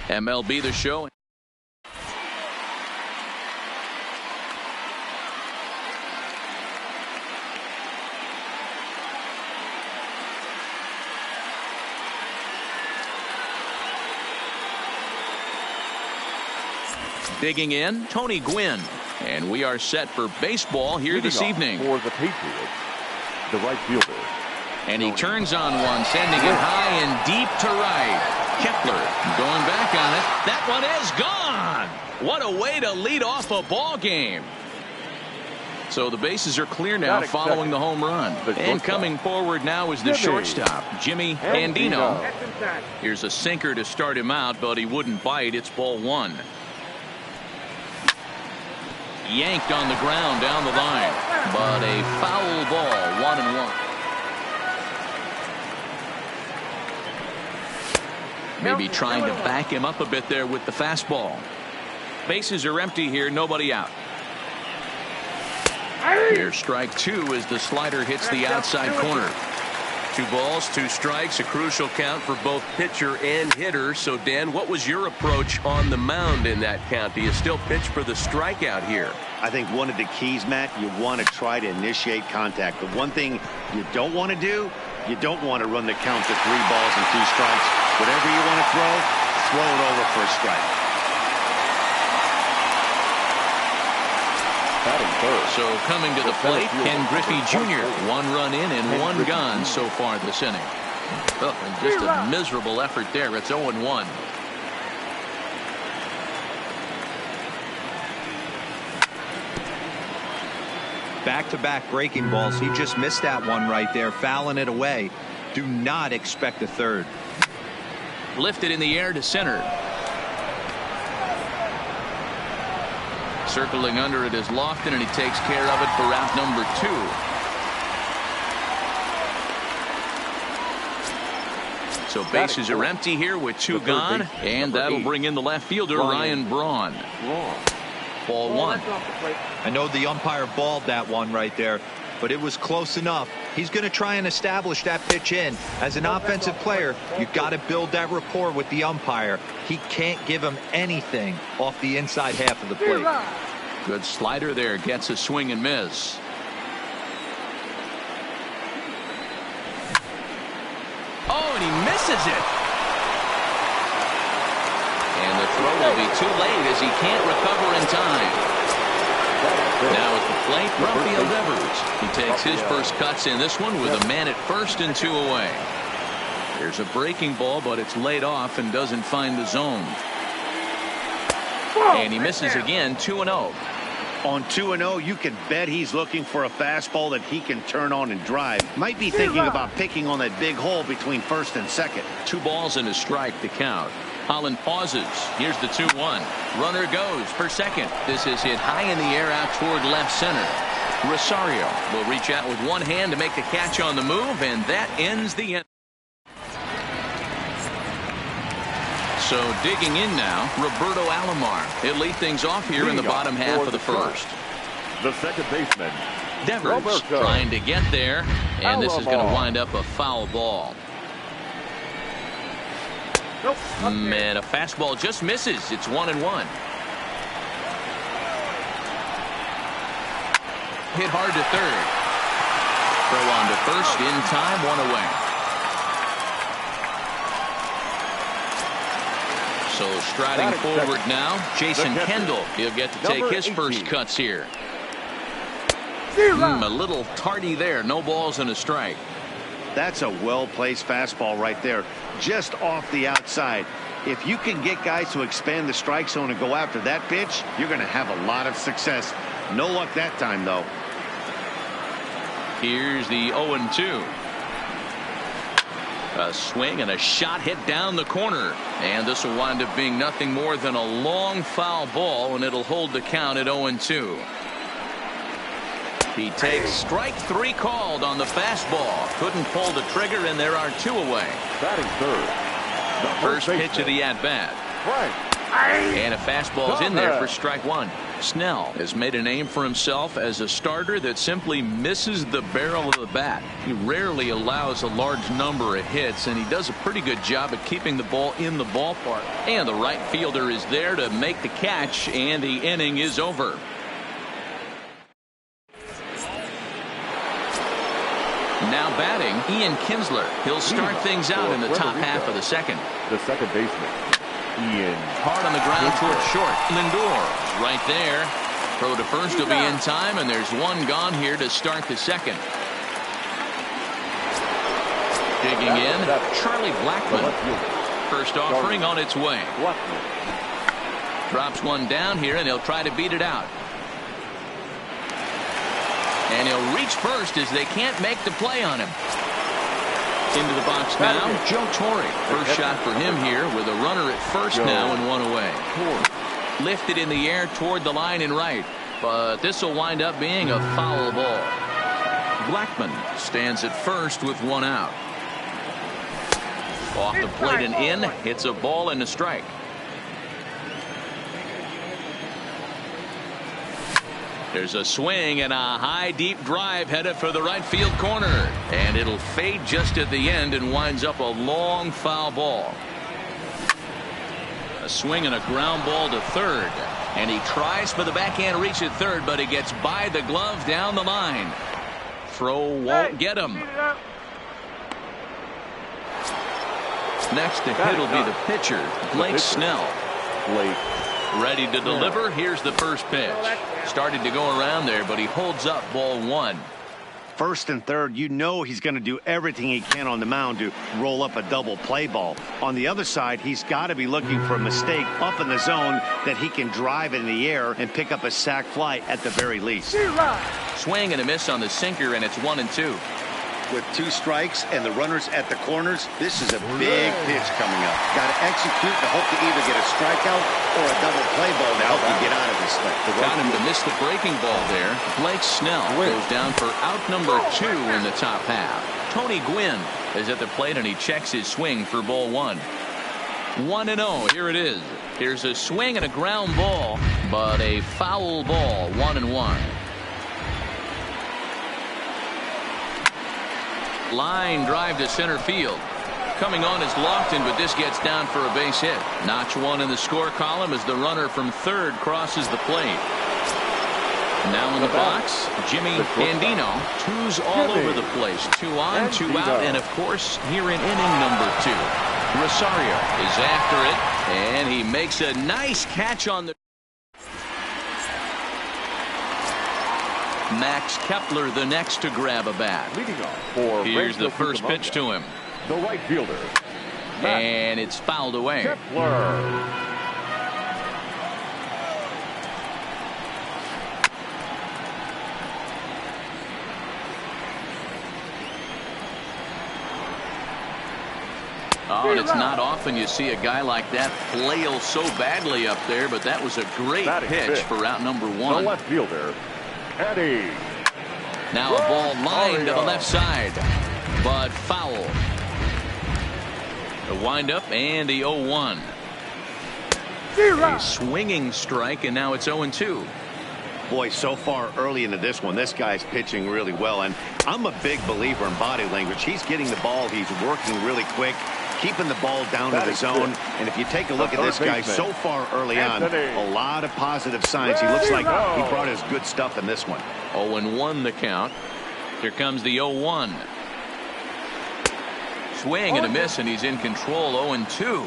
MLB The Show. Digging in, Tony Gwynn. And we are set for baseball here this evening. For the Patriots, the right fielder. And he turns on one, sending it high and deep to right. Kepler going back on it. That one is gone. What a way to lead off a ball game. So the bases are clear now following the home run. And coming forward now is the shortstop, Jimmy Andino. Here's a sinker to start him out, but he wouldn't bite. It's ball one. Yanked on the ground down the line, but a foul ball, 1-1. Maybe trying to back him up a bit there with the fastball. Bases are empty here, nobody out. Here's strike two as the slider hits the outside corner. 2 balls, 2 strikes, a crucial count for both pitcher and hitter. So, Dan, what was your approach on the mound in that count? Do you still pitch for the strikeout here? I think one of the keys, Matt, you want to try to initiate contact. The one thing you don't want to do, you don't want to run the count to 3 balls and 2 strikes. Whatever you want to throw it over for a strike. So coming to the plate, Ken Griffey Jr. 1 run in and 1 gone so far this inning. Oh, and just a miserable effort there. It's 0-1. Back-to-back breaking balls. He just missed that one right there, fouling it away. Do not expect a third. Lifted in the air to center. Circling under it is Lofton, and he takes care of it for route number 2. So bases are empty here with 2 gone, and that'll bring in the left fielder, Ryan Braun. Ball 1. I know the umpire balled that one right there, but it was close enough. He's going to try and establish that pitch in. As an offensive player, you've got to build that rapport with the umpire. He can't give him anything off the inside half of the plate. Good slider there, gets a swing and miss. Oh, and he misses it. And the throw will be too late as he can't recover in time. Now at the plate, Rafael Devers. He takes his first cuts in this one with a man at first and 2 away. There's a breaking ball, but it's laid off and doesn't find the zone. And he misses again, 2-0. On 2-0, you can bet he's looking for a fastball that he can turn on and drive. Might be thinking about picking on that big hole between first and second. 2 balls and a strike to count. Holland pauses. Here's the 2-1. Runner goes for second. This is hit high in the air out toward left center. Rosario will reach out with one hand to make the catch on the move, and that ends the inning. So digging in now, Roberto Alomar. He'll lead things off here in the bottom half of the first. The second baseman, Devers trying to get there, and this is going to wind up a foul ball. Man, a fastball just misses. It's 1-1. Hit hard to third. Throw on to first in time, 1 away. So striding forward now, Jason Kendall. He'll get to take his first cuts here. A little tardy there. No balls and a strike. That's a well-placed fastball right there, just off the outside. If you can get guys to expand the strike zone and go after that pitch, you're going to have a lot of success. No luck that time, though. Here's the 0-2. A swing and a shot hit down the corner, and this will wind up being nothing more than a long foul ball, and it'll hold the count at 0-2. He takes strike 3 called on the fastball. Couldn't pull the trigger, and there are 2 away. Batting third. First pitch of the at-bat. And a fastball's in there for strike one. Snell has made a name for himself as a starter that simply misses the barrel of the bat. He rarely allows a large number of hits, and he does a pretty good job at keeping the ball in the ballpark. And the right fielder is there to make the catch, and the inning is over. Now batting, Ian Kinsler. He'll start things out in the top half of the second. The second baseman, Ian. Hard on the ground towards short. Lindor right there. Throw to first will be in time, and there's one gone here to start the second. Digging in, Charlie Blackmon. First offering on its way. Drops one down here, and he'll try to beat it out. And he'll reach first as they can't make the play on him. Into the box now, Joe Torre. First shot for him here with a runner at first now and one away. Lifted in the air toward the line and right, but this will wind up being a foul ball. Blackmon stands at first with one out. Off the plate and in, it's a ball and a strike. There's a swing and a high deep drive headed for the right field corner, and it'll fade just at the end and winds up a long foul ball. A swing and a ground ball to third, and he tries for the backhand reach at third, but he gets by the glove down the line. Throw won't get him. Next to hit will be the pitcher, Blake Snell. Ready to deliver. Here's the first pitch. Started to go around there, but he holds up ball one. First and third, you know he's going to do everything he can on the mound to roll up a double play ball. On the other side, he's got to be looking for a mistake up in the zone that he can drive in the air and pick up a sac fly at the very least. Swing and a miss on the sinker, and it's 1-2. With two strikes and the runners at the corners, this is a big pitch coming up. Got to execute to hope to either get a strikeout or a double play ball to help you get out of this thing. Got him to miss the breaking ball there. Blake Snell goes down for out number 2 in the top half. Tony Gwynn is at the plate, and he checks his swing for ball 1. 1-0. Here it is. Here's a swing and a ground ball, but a foul ball. 1-1. Line drive to center field. Coming on is Lofton, but this gets down for a base hit. Notch 1 in the score column as the runner from third crosses the plate. Now in the box, Jimmy Andino. Twos all over the place. 2 on, 2 out, and of course here in inning number 2. Rosario is after it, and he makes a nice catch on the... Max Kepler the next to grab a bat. Here's the first pitch to him. The right fielder. And it's fouled away. Kepler. Oh, and it's not often you see a guy like that flail so badly up there, but that was a great pitch for out number 1. The left fielder, Eddie. Now a ball lined to the left side, but foul. The windup and the 0-1. A swinging strike, and now it's 0-2. Boy, so far early into this one, this guy's pitching really well, and I'm a big believer in body language. He's getting the ball, he's working really quick, keeping the ball down to the zone. And if you take a look at this guy so far early on, a lot of positive signs. He looks like he brought his good stuff in this one. 0-1 the count. Here comes the 0-1. Swing and a miss, and he's in control. 0-2.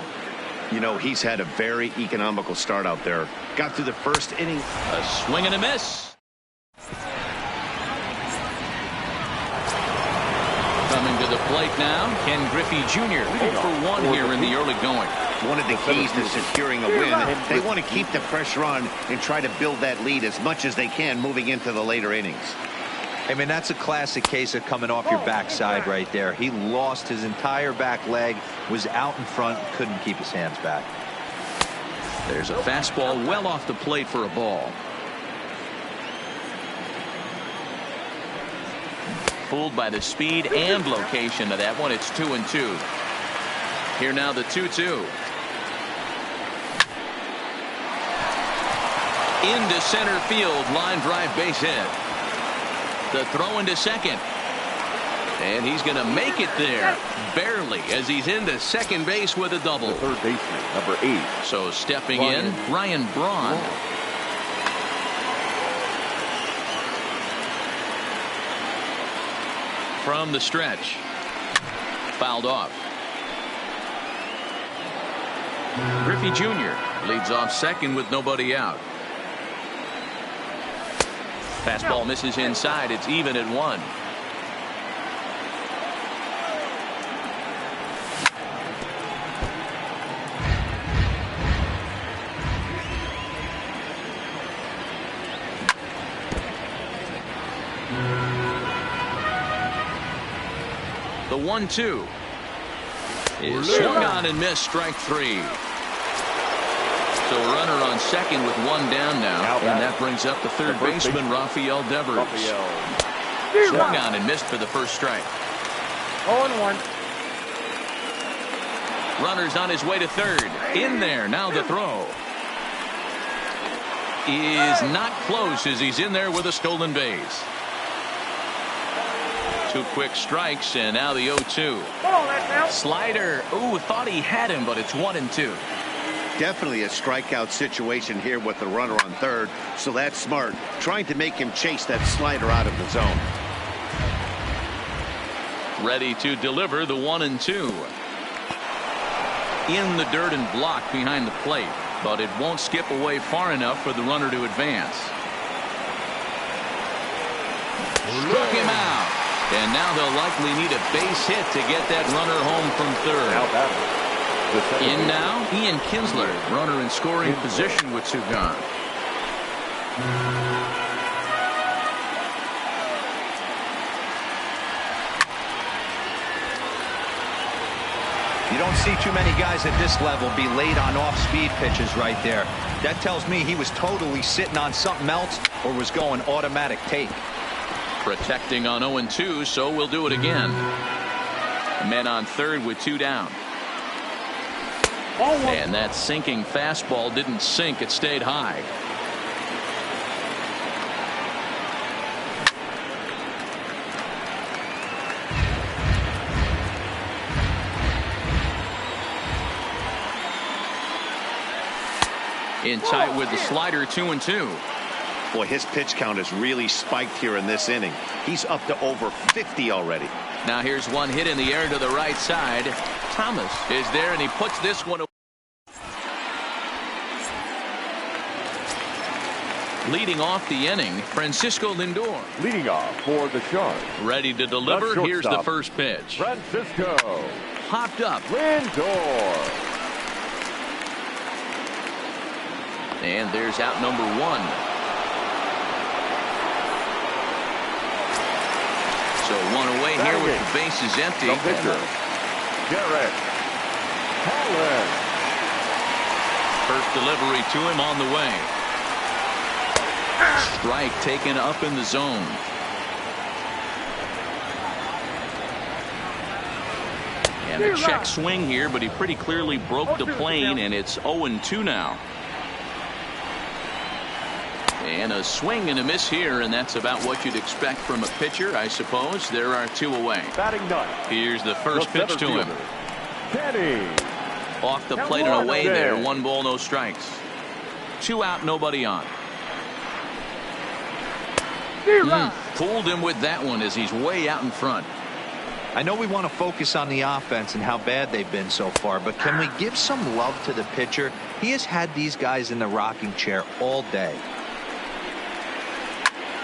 You know, he's had a very economical start out there. Got through the first inning. A swing and a miss. Coming to the plate now, Ken Griffey Jr. 0-for-1 here in the early going. One of the keys to securing a win, they want to keep the pressure on and try to build that lead as much as they can moving into the later innings. I mean, that's a classic case of coming off your backside right there. He lost his entire back leg, was out in front, couldn't keep his hands back. There's a fastball well off the plate for a ball. Fooled by the speed and location of that one. It's 2-2. Here now the 2-2. Into center field, line drive, base hit. The throw into second. And he's going to make it there, barely, as he's into second base with a double. The third baseman, number 8. So stepping in, Ryan Braun. From the stretch. Fouled off. Griffey Jr. leads off second with nobody out. Fastball misses inside. It's even at 1. The 1-2 is swung on and missed, strike 3. So a runner on second with 1 down now, and that brings up the third baseman, Rafael Devers. Swung on and missed for the first strike. 0-1. Runner's on his way to third. In there, now the throw. Is not close as he's in there with a stolen base. 2 quick strikes, and now the 0-2. Slider, ooh, thought he had him, but it's 1-2. Definitely a strikeout situation here with the runner on third, so that's smart. Trying to make him chase that slider out of the zone. Ready to deliver the 1-2. In the dirt and blocked behind the plate, but it won't skip away far enough for the runner to advance. Struck him out. And now they'll likely need a base hit to get that runner home from third. In now, Ian Kinsler, runner in scoring position with 2 gone. You don't see too many guys at this level be late on off-speed pitches right there. That tells me he was totally sitting on something else or was going automatic take. Protecting on 0-2, so we'll do it again. Men on third with 2 down. And that sinking fastball didn't sink, it stayed high. In tight with the slider, 2-2. Boy, his pitch count has really spiked here in this inning. He's up to over 50 already. Now here's one hit in the air to the right side. Thomas is there, and he puts this one away. Leading off the inning, Francisco Lindor. Leading off for the Sharks. Ready to deliver. Here's the first pitch. Francisco Popped up. Lindor. And there's out number 1. So 1 away here with the bases empty. The pitcher, Garrett Allen. First delivery to him on the way. Strike taken up in the zone. And a check swing here, but he pretty clearly broke the plane, and it's 0-2 now. And a swing and a miss here, and that's about what you'd expect from a pitcher, I suppose. There are 2 away. Batting ninth. Here's the first pitch to him. Kenny. Off the plate and away there. 1 ball, no strikes. 2 out, nobody on. Pulled him with that one as he's way out in front. I know we want to focus on the offense and how bad they've been so far, but can we give some love to the pitcher? He has had these guys in the rocking chair all day.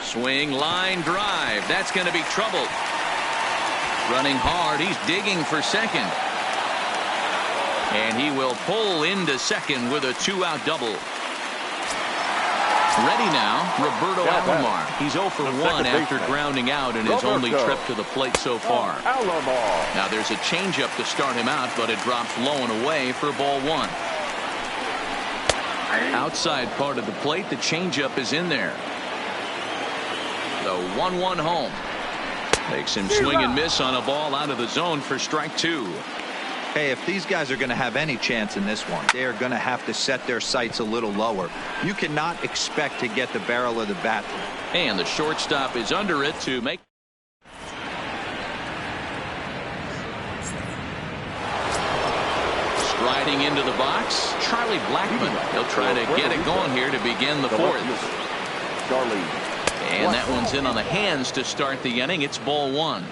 Swing, line drive. That's going to be trouble. Running hard. He's digging for second. And he will pull into second with a 2-out double. Ready now, Roberto Alomar. He's 0 for 1 after grounding out in his only trip to the plate so far. Now there's a changeup to start him out, but it drops low and away for ball 1. Outside part of the plate, the changeup is in there. The 1-1 home. Makes him swing and miss on a ball out of the zone for strike 2. Hey, if these guys are going to have any chance in this one, they are going to have to set their sights a little lower. You cannot expect to get the barrel of the bat. And the shortstop is under it to make. Striding into the box, Charlie Blackmon. He'll try to get it going here to begin the fourth. Charlie. And that one's in on the hands to start the inning. It's ball one.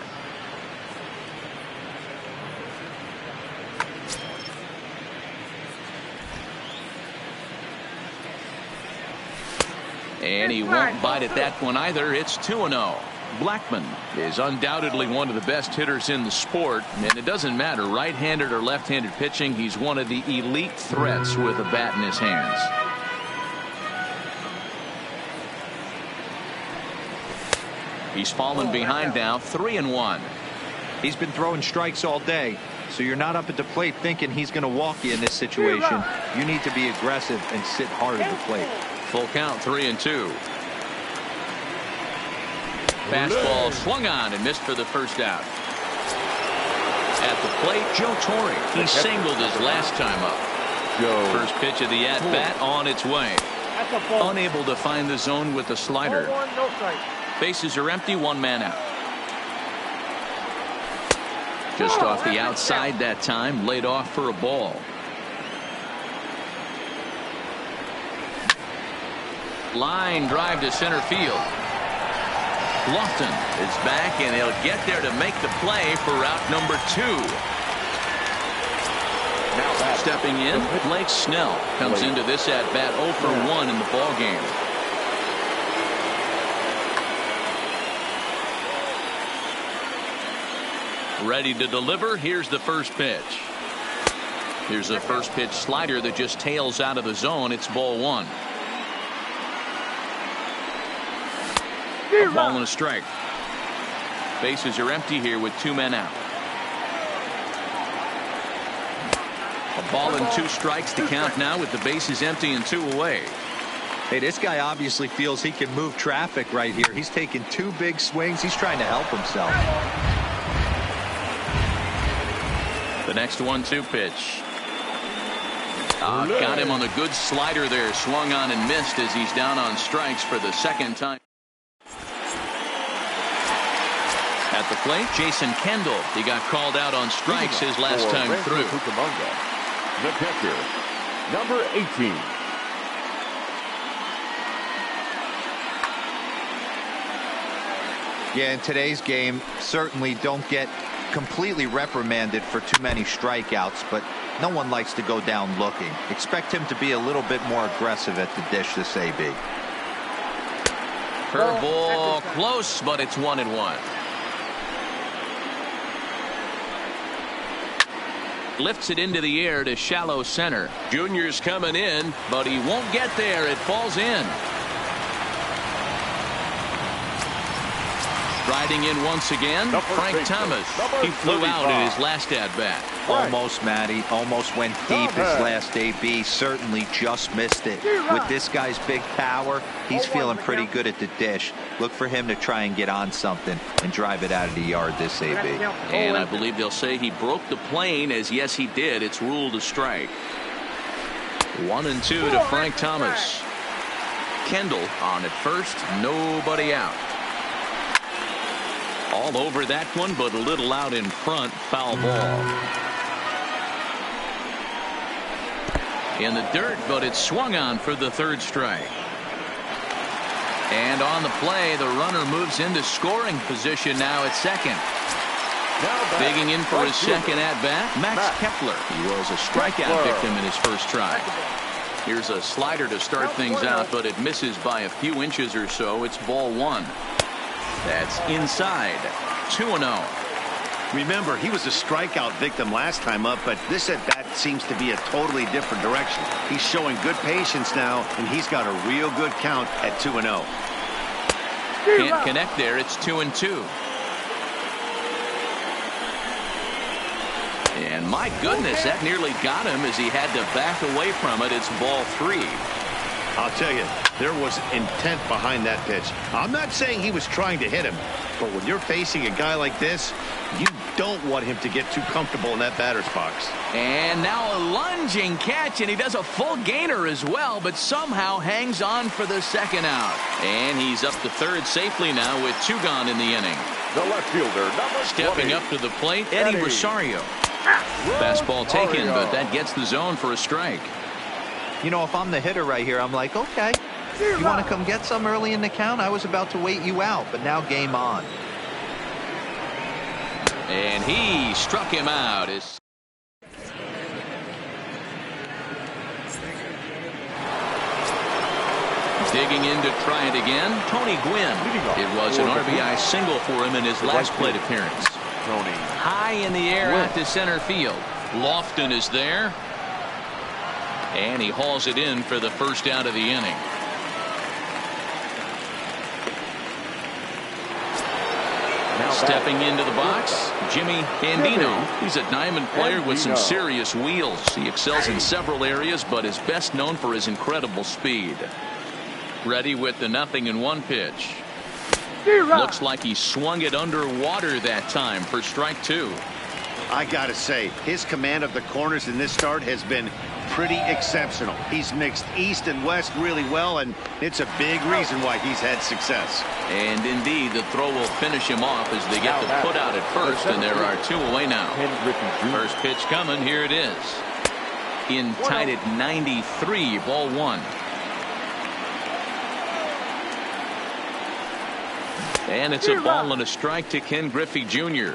And he won't bite at that one either. It's 2-0. Blackmon is undoubtedly one of the best hitters in the sport, and it doesn't matter right-handed or left-handed pitching. He's one of the elite threats with a bat in his hands. He's fallen behind now, 3-1. He's been throwing strikes all day, so you're not up at the plate thinking he's going to walk you in this situation. You need to be aggressive and sit hard at the plate. Full count, 3-2. Fastball swung on and missed for the first out. At the plate, Joe Torre. He singled his last time up. First pitch of the at-bat on its way. Unable to find the zone with the slider. Bases are empty, one man out. Just off the outside that time, laid off for a ball. Line drive to center field. Lofton is back, and he'll get there to make the play for route number 2. Now stepping in, Blake Snell comes into this at bat 0 for 1 in the ball game. Ready to deliver. Here's the first pitch. Here's a first pitch slider that just tails out of the zone. It's ball 1. A ball and a strike. Bases are empty here with 2 men out. A ball and 2 strikes to count now with the bases empty and 2 away. Hey, this guy obviously feels he can move traffic right here. He's taking 2 big swings. He's trying to help himself. The next 1-2 pitch. Got him on the good slider there. Swung on and missed as he's down on strikes for the second time. At the plate, Jason Kendall. He got called out on strikes his last time through. The pitcher, number 18. Yeah, in today's game, certainly don't get completely reprimanded for too many strikeouts, but no one likes to go down looking. Expect him to be a little bit more aggressive at the dish this AB. Curveball close, but it's 1-1. Lifts it into the air to shallow center. Junior's coming in, but he won't get there. It falls in. Riding in once again, Frank Thomas. He flew out in his last at-bat. Almost, Matty. Almost went deep his last AB. Certainly just missed it. With this guy's big power, he's feeling pretty good at the dish. Look for him to try and get on something and drive it out of the yard this AB. And I believe they'll say he broke the plane, as yes he did. It's ruled a strike. 1-2 to Frank Thomas. Kendall on at first, nobody out. All over that one, but a little out in front. Foul ball. In the dirt, but it's swung on for the 3rd strike. And on the play, the runner moves into scoring position now at second. Digging in for his second at-bat, Max Kepler. He was a strikeout victim in his first try. Here's a slider to start things out, but it misses by a few inches or so. It's ball 1. That's inside. 2-0. Remember, he was a strikeout victim last time up, but this at-bat seems to be a totally different direction. He's showing good patience now, and he's got a real good count at 2-0. Can't connect there. It's 2-2. And my goodness, that nearly got him as he had to back away from it. It's ball 3. I'll tell you, there was intent behind that pitch. I'm not saying he was trying to hit him, but when you're facing a guy like this, you don't want him to get too comfortable in that batter's box. And now a lunging catch, and he does a full gainer as well, but somehow hangs on for the second out. And he's up to third safely now with 2 gone in the inning. The left fielder, number 20. Stepping up to the plate, Eddie Rosario. Fastball taken, but that gets the zone for a strike. You know, if I'm the hitter right here, I'm like, okay, you want to come get some early in the count? I was about to wait you out, but now game on. And he struck him out. Digging in to try it again, Tony Gwynn. It was an RBI single for him in his last plate appearance. High in the air out to center field. Lofton is there. And he hauls it in for the first out of the inning. Stepping into the box, Jimmy Candino. He's a diamond player with some serious wheels. He excels in several areas, but is best known for his incredible speed. Ready with the 0-1 pitch. Looks like he swung it underwater that time for strike 2. I gotta say, his command of the corners in this start has been pretty exceptional. He's mixed east and west really well, and it's a big reason why he's had success. And indeed, the throw will finish him off as they get the put out at first, and there are 2 away now. First pitch coming, here it is. In tied at 93, ball 1. And it's a ball and a strike to Ken Griffey Jr.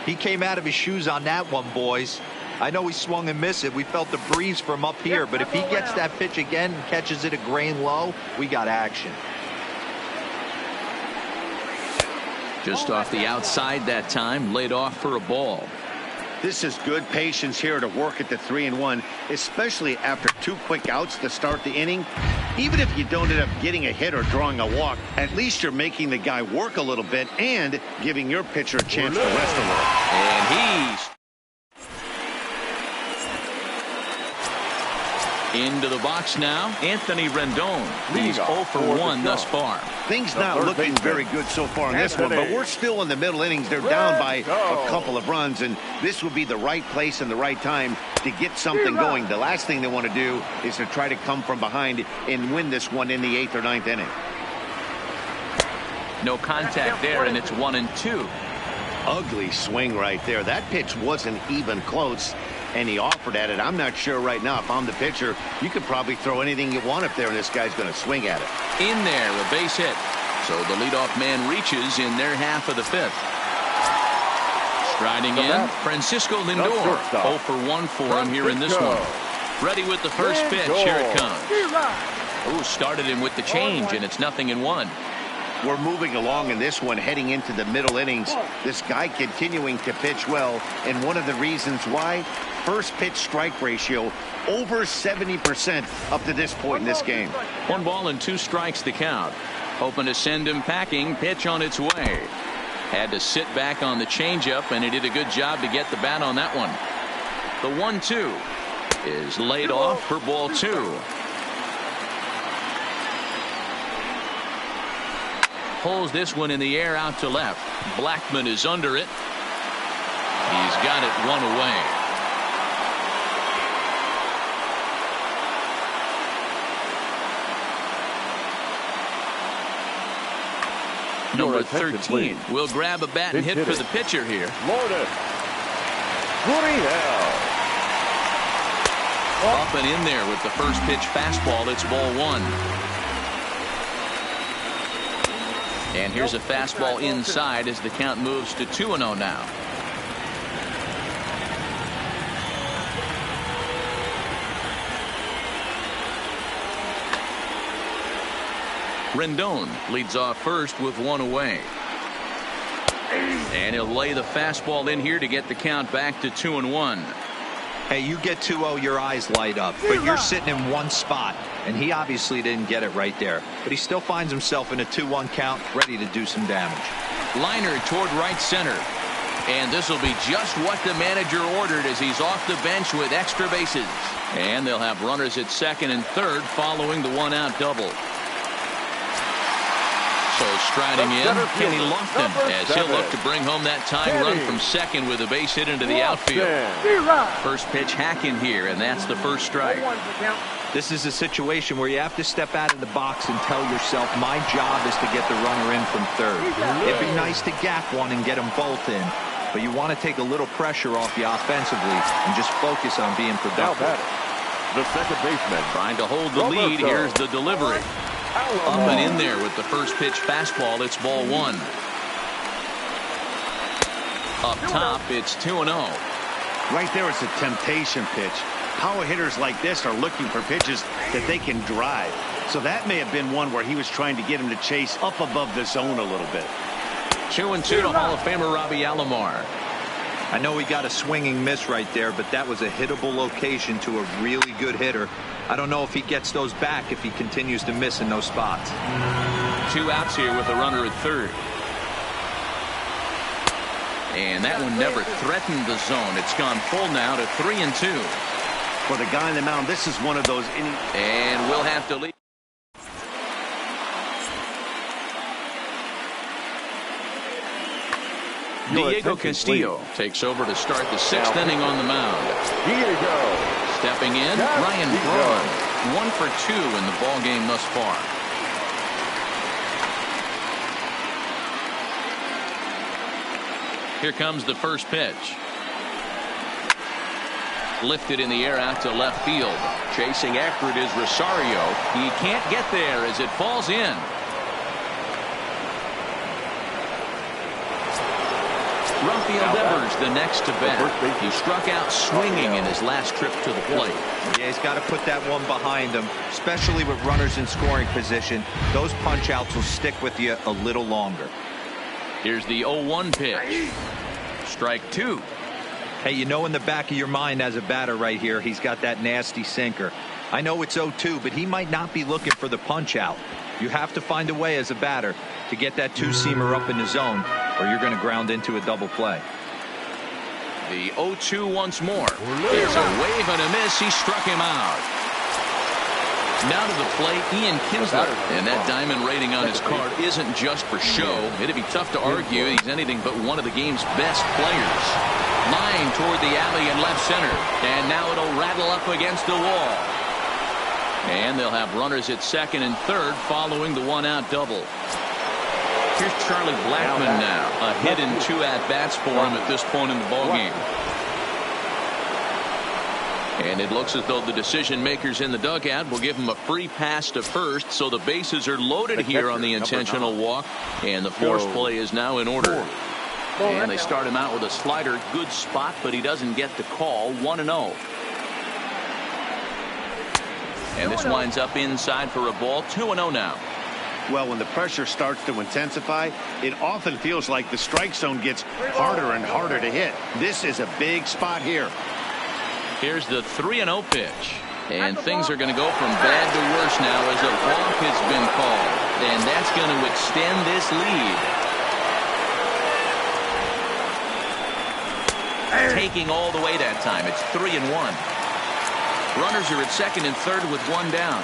He came out of his shoes on that one, boys. I know he swung and missed it. We felt the breeze from up here, but if he gets that pitch again and catches it a grain low, we got action. Just off the outside that time, laid off for a ball. This is good patience here to work at the 3-1, especially after 2 quick outs to start the inning. Even if you don't end up getting a hit or drawing a walk, at least you're making the guy work a little bit and giving your pitcher a chance to rest a little. And he's into the box now. Anthony Rendon. He's 0 for 1 thus far. Things not looking very good so far in this one, but we're still in the middle innings. They're down by a couple of runs, and this would be the right place and the right time to get something going. The last thing they want to do is to try to come from behind and win this one in the 8th or 9th inning. No contact there, and it's 1-2. Ugly swing right there. That pitch wasn't even close, and he offered at it. I'm not sure right now if I'm the pitcher. You could probably throw anything you want up there, and this guy's going to swing at it. In there, a base hit. So the leadoff man reaches in their half of the 5th. Striding in, Francisco Lindor. 0 for 1 for him here in this one. Ready with the first pitch. Here it comes. Ooh, started him with the change, and it's 0-1. We're moving along in this one, heading into the middle innings. This guy continuing to pitch well, and one of the reasons why, first pitch strike ratio over 70% up to this point in this game. 1 ball and 2 strikes the count. Hoping to send him packing. Pitch on its way. Had to sit back on the changeup, and he did a good job to get the bat on that one. The 1-2 is laid off for ball 2. Pulls this one in the air out to left. Blackman is under it. He's got it 1 away. Number 13 will grab a bat and hit for the pitcher here. Up and in there with the first pitch fastball. It's ball 1. And here's a fastball inside as the count moves to 2-0 now. Rendon leads off first with 1 away. And he'll lay the fastball in here to get the count back to 2-1. Hey, you get 2-0, your eyes light up, but you're sitting in one spot, and he obviously didn't get it right there. But he still finds himself in a 2-1 count, ready to do some damage. Liner toward right center. And this will be just what the manager ordered as he's off the bench with extra bases. And they'll have runners at second and third following the one-out double. So striding in, Kenny Lofton, as he'll look to bring home that tying run from second with a base hit into the outfield. First pitch hacking here, and that's the first strike. This is a situation where you have to step out of the box and tell yourself, my job is to get the runner in from third. It'd be nice to gap one and get them both in, but you want to take a little pressure off you offensively and just focus on being productive. The second baseman trying to hold the lead. Here's the delivery. Up and in there with the first pitch fastball. It's ball one. Up top, it's 2-0. Right there, it's a temptation pitch. Power hitters like this are looking for pitches that they can drive. So that may have been one where he was trying to get him to chase up above the zone a little bit. 2-2 to Hall of Famer Robbie Alomar. I know he got a swinging miss right there, but that was a hittable location to a really good hitter. I don't know if he gets those back if he continues to miss in those spots. 2 outs here with a runner at third. And that one never threatened the zone. It's gone full now to 3-2. For the guy on the mound, this is one of those innings. And we'll have to leave. Diego Castillo takes over to start the 6th inning on the mound. Diego. Stepping in, Ryan Braun. 1 for 2 in the ball game thus far. Here comes the first pitch. Lifted in the air out to left field. Chasing after it is Rosario. He can't get there as it falls in. Rafael Devers the next to bat. He struck out swinging in his last trip to the plate. Yeah, he's got to put that one behind him, especially with runners in scoring position. Those punch outs will stick with you a little longer. Here's the 0-1 pitch. Strike 2. Hey, you know in the back of your mind as a batter right here, he's got that nasty sinker. I know it's 0-2, but he might not be looking for the punch out. You have to find a way as a batter to get that two-seamer up in the zone, or you're going to ground into a double play. The 0-2 once more. There's a wave and a miss. He struck him out. Now to the plate, Ian Kinsler. And that diamond rating on his card isn't just for show. It'd be tough to argue he's anything but one of the game's best players. Line toward the alley in left center. And now it'll rattle up against the wall. And they'll have runners at second and third following the one-out double. Here's Charlie Blackmon now. A hit and 2 at-bats for him at this point in the ballgame. And it looks as though the decision makers in the dugout will give him a free pass to first, so the bases are loaded here on the intentional walk, and the force play is now in order. And they start him out with a slider. Good spot, but he doesn't get the call. 1-0. And this winds up inside for a ball. 2-0 now. Well, when the pressure starts to intensify, it often feels like the strike zone gets harder and harder to hit. This is a big spot here. Here's the 3-0 pitch. And things are going to go from bad to worse now as a walk has been called. And that's going to extend this lead. Taking all the way that time. It's 3-1. Runners are at second and third with 1 down.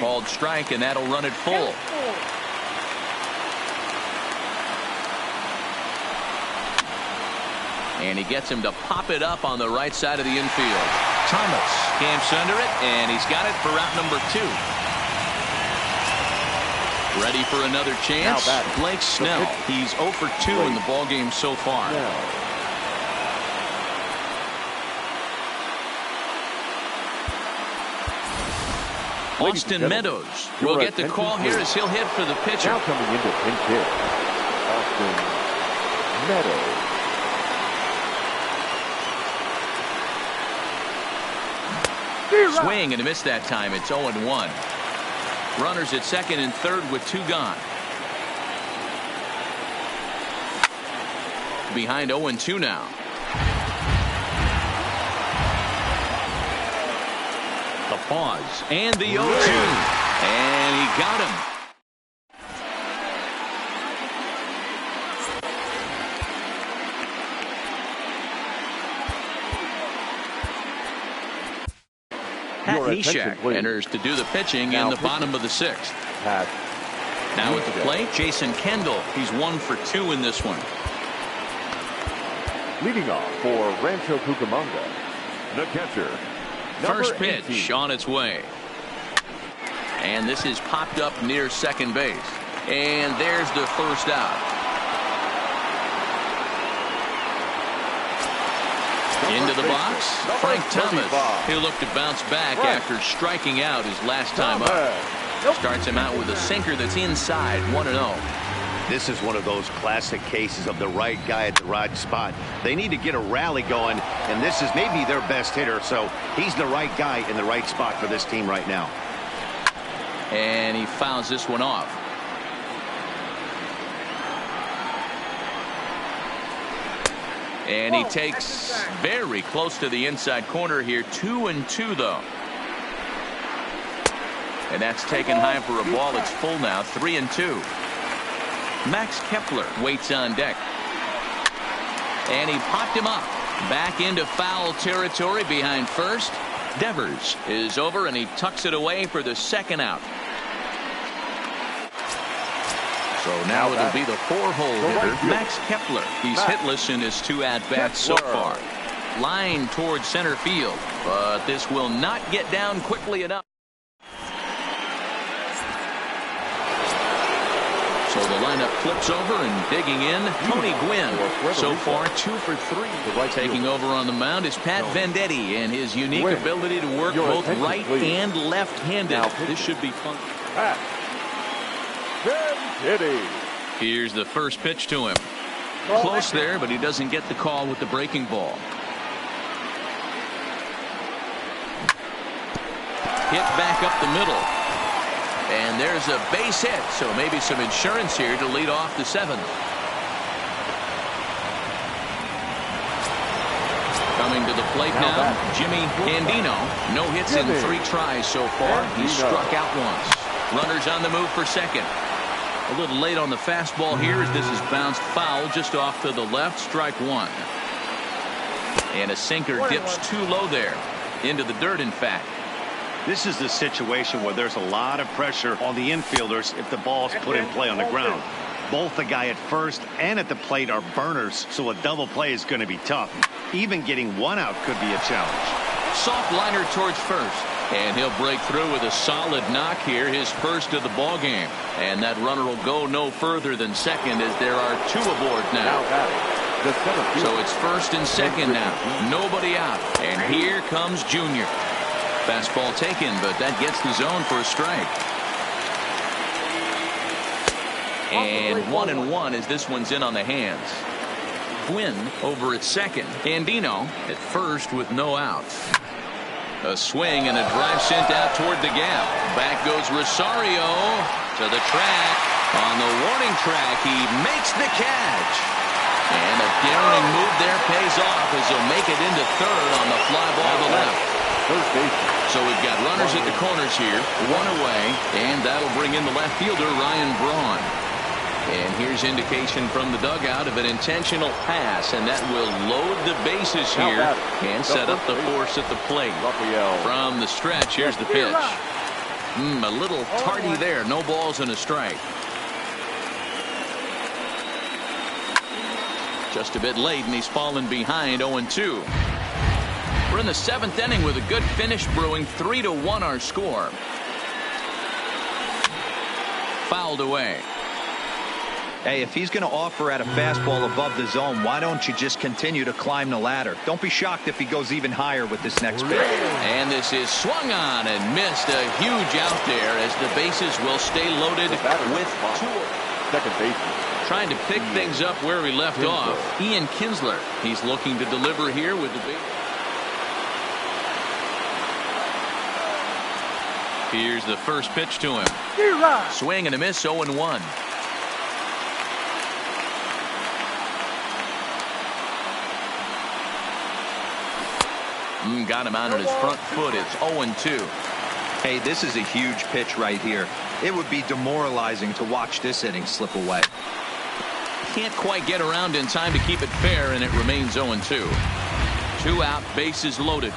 Called strike, and that'll run it full. And he gets him to pop it up on the right side of the infield. Thomas camps under it, and he's got it for route number 2. Ready for another chance? Blake Snell. He's 0 for 2 in the ballgame so far. Austin Meadows will get the call here as he'll hit for the pitcher. Now coming into pinch hit, Austin Meadows. Swing and a miss that time. It's 0-1. Runners at second and third with 2 gone. Behind 0-2 now. The pause and the 0-2. And he got him. Pat Your attention, Neshek please. enters to do the pitching in the bottom of the 6th. Pat Now at the Neshek. plate, Jason Kendall. He's 1 for 2 in this one. Leading off for Rancho Cucamonga, the catcher, number First pitch 18. on its way. And this is popped up near second base. And there's the first out. Into the box, Frank Thomas. He'll look to bounce back after striking out his last time up. Starts him out with a sinker that's inside, 1-0. This is one of those classic cases of the right guy at the right spot. They need to get a rally going, and this is maybe their best hitter, so he's the right guy in the right spot for this team right now. And he fouls this one off. And he takes very close to the inside corner here. 2-2 though. And that's taken high for a ball. It's full now. 3-2. Max Kepler waits on deck. And he popped him up. Back into foul territory behind first. Devers is over and he tucks it away for the second out. So now it'll be the 4-hole hitter, Max Kepler. He's hitless in his 2 at-bats so far. Line towards center field, but this will not get down quickly enough. So the lineup flips over and digging in, Tony Gwynn. So far 2 for 3. Taking over on the mound is Pat Venditti and his unique ability to work both right and left-handed. This should be fun. Here's the first pitch to him. Close there, but he doesn't get the call with the breaking ball. Hit back up the middle. And there's a base hit, so maybe some insurance here to lead off the 7th. Coming to the plate now, Jimmy Andino. No hits in 3 tries so far. He's struck out once. Runners on the move for second. A little late on the fastball here as this is bounced foul just off to the left. Strike 1. And a sinker dips too low there. Into the dirt, in fact. This is the situation where there's a lot of pressure on the infielders if the ball's put in play on the ground. Both the guy at first and at the plate are burners, so a double play is going to be tough. Even getting 1 out could be a challenge. Soft liner towards first. And he'll break through with a solid knock here, his first of the ball game. And that runner will go no further than second as there are 2 aboard now. So it's first and second now. Nobody out. And here comes Junior. Fastball taken, but that gets the zone for a strike. And 1-1 as this one's in on the hands. Gwynn over at second. Andino at first with no outs. A swing and a drive sent out toward the gap. Back goes Rosario to the track. On the warning track, he makes the catch. And a daring move there pays off as he'll make it into third on the fly ball to left. So we've got runners at the corners here, 1 away, and that'll bring in the left fielder, Ryan Braun. And here's indication from the dugout of an intentional pass, and that will load the bases here and set up the force at the plate. From the stretch, here's the pitch. A little tardy there. No balls and a strike. Just a bit late, and he's fallen behind 0-2. We're in the 7th inning with a good finish brewing. 3-1 our score. Fouled away. Hey, if he's going to offer at a fastball above the zone, why don't you just continue to climb the ladder? Don't be shocked if he goes even higher with this next pitch. And this is swung on and missed. A huge out there as the bases will stay loaded with 2. Second base. Trying to pick things up where we left off. Ian Kinsler. He's looking to deliver here with the big. Here's the first pitch to him. Swing and a miss, 0-1. Got him out on his front foot. It's 0-2. Hey, this is a huge pitch right here. It would be demoralizing to watch this inning slip away. Can't quite get around in time to keep it fair, and it remains 0-2. 2 out, bases loaded.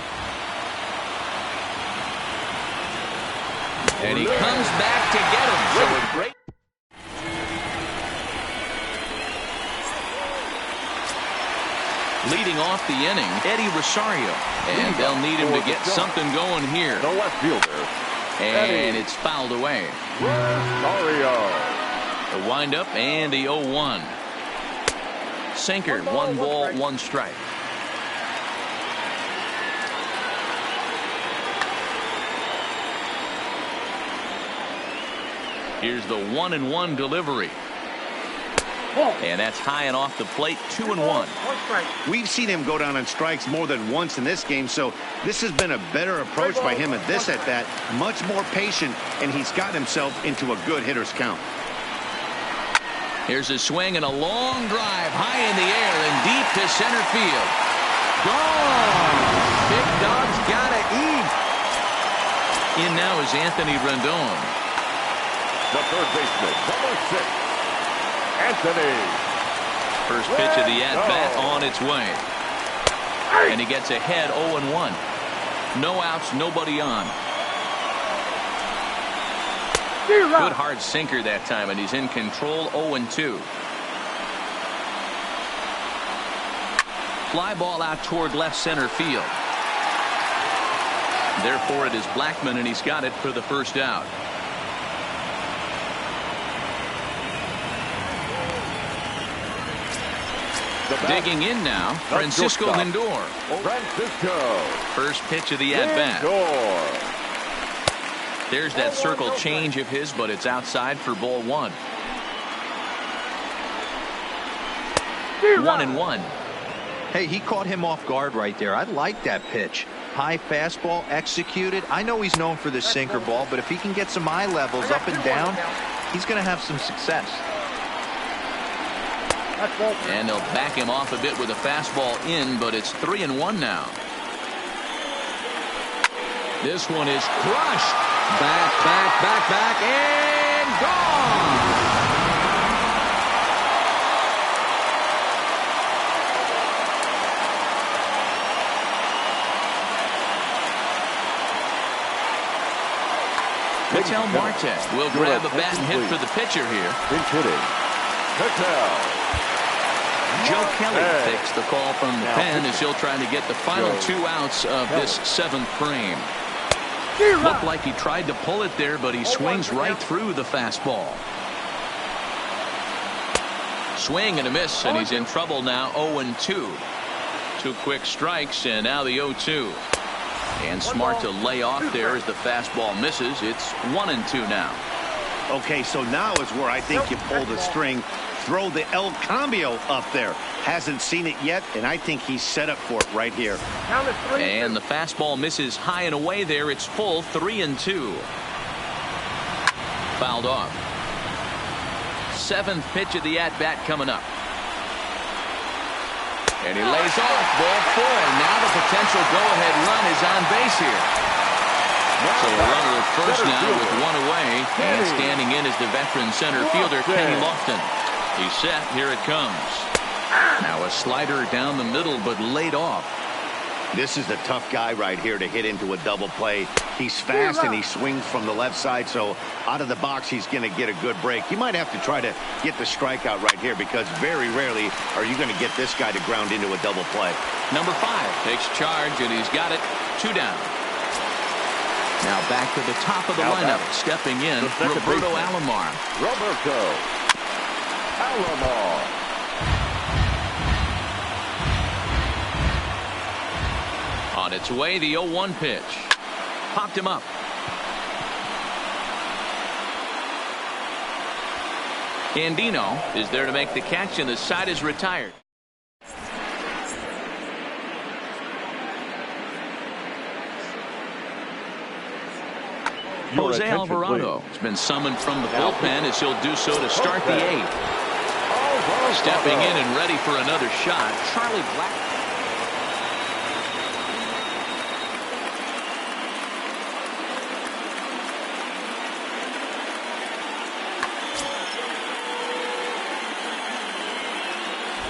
And he comes back to get him. So a great. Leading off the inning, Eddie Rosario. And they'll need him to get something going here. The left fielder. And it's fouled away. Rosario. The windup and the 0-1. Sinker, 1 ball, 1 strike. Here's the 1-1 delivery. And that's high and off the plate, 2-1. We've seen him go down on strikes more than once in this game, so this has been a better approach by him at this at-bat. Much more patient, and he's gotten himself into a good hitter's count. Here's a swing and a long drive high in the air and deep to center field. Gone! Big Dog's gotta eat. In now is Anthony Rendon. The third baseman, number 6. Anthony. First pitch of the at-bat on its way. And he gets ahead 0-1. No outs, nobody on. Good hard sinker that time, and he's in control. 0-2. Fly ball out toward left center field. Therefore, it is Blackmon, and he's got it for the first out. Digging in now, Francisco Lindor. First pitch of the at-bat. There's that circle change of his, but it's outside for ball 1. 1-1. Hey, he caught him off guard right there. I like that pitch. High fastball executed. I know he's known for this sinker ball, but if he can get some eye levels up and down, he's going to have some success. And they'll back him off a bit with a fastball in, but it's 3-1 now. This one is crushed. Back, and gone. Ketel Marte will grab a bat and hit for the pitcher here. Pinch hitting. Ketel. Joe Kelly takes the call from the pen as he'll try to get the final 2 outs of this 7th frame. Looked like he tried to pull it there, but he swings right through the fastball. Swing and a miss, and he's in trouble now. 0-2. 2 quick strikes, and now the 0-2. And smart to lay off there as the fastball misses. It's 1-2 now. Okay, so now is where I think you pull the string. Throw the El Cambio up there. Hasn't seen it yet, and I think he's set up for it right here. And the fastball misses high and away there. It's full, 3-2. Fouled off. 7th pitch of the at-bat coming up. And he lays off ball 4. Now the potential go-ahead run is on base here. So a runner at first now with 1 away. And standing in is the veteran center fielder, Kenny Lofton. He's set. Here it comes. Now a slider down the middle, but laid off. This is a tough guy right here to hit into a double play. He's fast and he swings from the left side, so out of the box he's going to get a good break. You might have to try to get the strikeout right here, because very rarely are you going to get this guy to ground into a double play. Number 5 takes charge, and he's got it. 2 down. Now back to the top of the lineup. Stepping in, Roberto Alomar. On its way, the 0-1 pitch. Popped him up. Andino is there to make the catch, and the side is retired. Jose Alvarado has been summoned from the bullpen as he'll do so to start the 8th. Stepping in and ready for another shot, Charlie Black.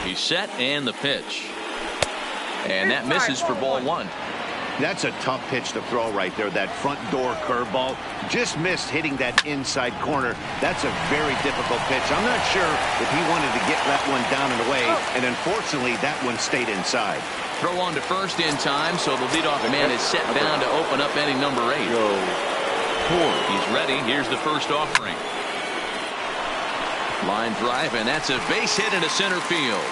He's set, and the pitch. And that misses for ball 1. That's a tough pitch to throw right there. That front door curveball just missed hitting that inside corner. That's a very difficult pitch. I'm not sure if he wanted to get that one down and away, and unfortunately that one stayed inside. Throw on to first in time, so the leadoff man is set down to open up inning number 8. He's ready. Here's the first offering. Line drive, and that's a base hit into center field.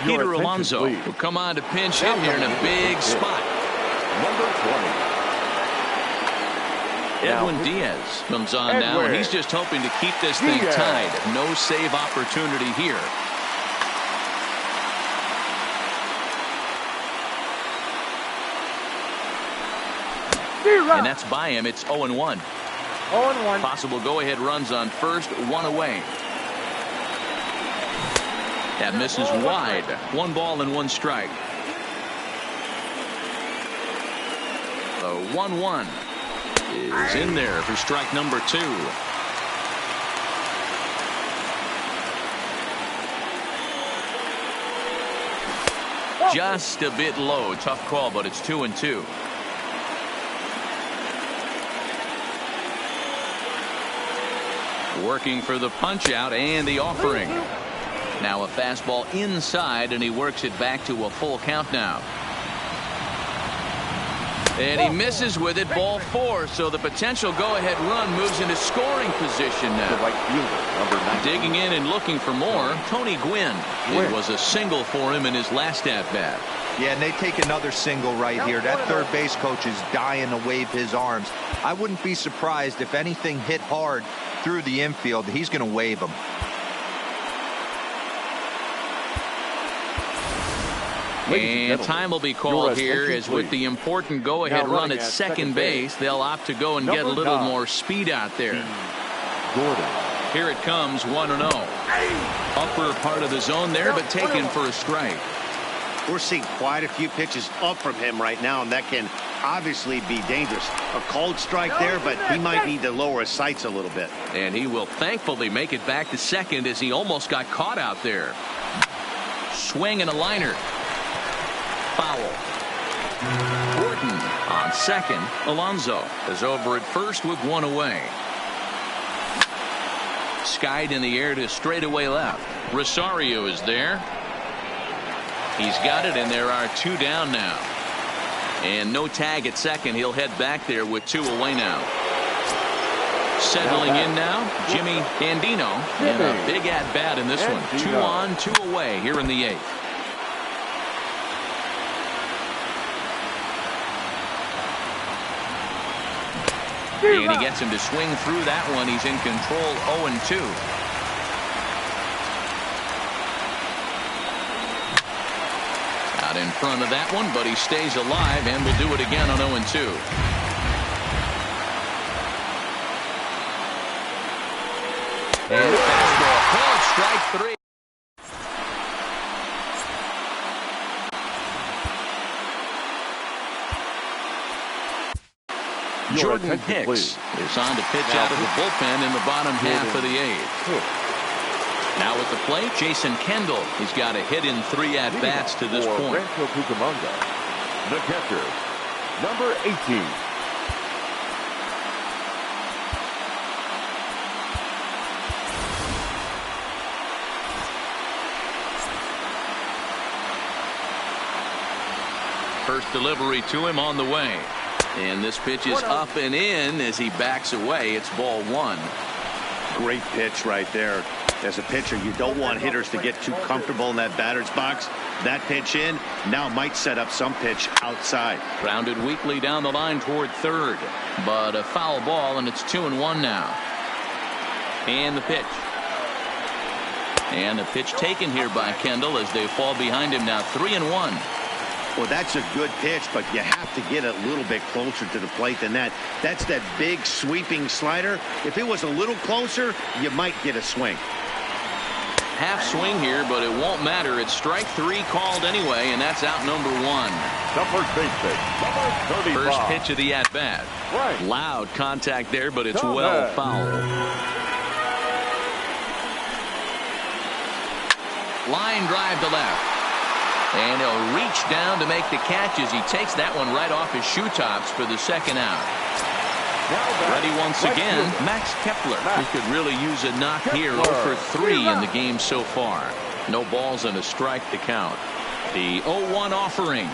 Peter Alonso will come on to pinch hit here in a big spot. Number 20. Edwin Diaz comes on now, and he's just hoping to keep this thing tied. No save opportunity here. And that's by him. It's 0-1. 0-1. Possible go-ahead runs on first, 1 away. That misses wide. 1 ball and 1 strike. The 1-1 is in there for strike number 2. Just a bit low. Tough call, but it's 2-2. Working for the punch out and the offering. Now a fastball inside, and he works it back to a full count now. And he misses with it, ball 4. So the potential go-ahead run moves into scoring position now. Right fielder, number 9. Digging in and looking for more, Tony Gwynn. It was a single for him in his last at-bat. Yeah, and they take another single right here. That third base coach is dying to wave his arms. I wouldn't be surprised if anything hit hard through the infield. He's going to wave them. And time will be called here, as with the important go-ahead run at second base, they'll opt to go and get a little more speed out there. Here it comes, 1-0. Upper part of the zone there, but taken for a strike. We're seeing quite a few pitches up from him right now, and that can obviously be dangerous. A cold strike there, but he might need to lower his sights a little bit. And he will thankfully make it back to second, as he almost got caught out there. Swing and a liner. Foul. Gordon on second. Alonso is over at first with 1 away. Skied in the air to straightaway left. Rosario is there. He's got it, and there are 2 down now. And no tag at second. He'll head back there with 2 away now. Settling in now, Jimmy Andino. And a big at-bat in this one. 2 on, 2 away here in the 8th. And he gets him to swing through that one. He's in control, 0-2. Out in front of that one, but he stays alive and will do it again on 0-2. And fastball called strike 3. Jordan Hicks is on to pitch out of the bullpen in the bottom half of the 8th. Now at the plate, Jason Kendall. He's got a hit in 3 at-bats to this point. The catcher, number 18. First delivery to him on the way. And this pitch is up and in as he backs away. It's ball 1. Great pitch right there. As a pitcher, you don't want hitters to get too comfortable in that batter's box. That pitch in now might set up some pitch outside. Grounded weakly down the line toward third, but a foul ball, and it's 2-1 now. And the pitch. And the pitch taken here by Kendall as they fall behind him now, 3-1. Well, that's a good pitch, but you have to get a little bit closer to the plate than that. That's that big sweeping slider. If it was a little closer, you might get a swing. Half swing here, but it won't matter. It's strike 3 called anyway, and that's out number 1. The first base pitch, number 35. First pitch of the at-bat. Right. Loud contact there, but it's well fouled. Line drive to left. And he'll reach down to make the catch as he takes that one right off his shoe tops for the second out. Ready once again, Max Kepler. He could really use a knock here. 0 for 3 in the game so far. No balls and a strike to count. The 0-1 offering.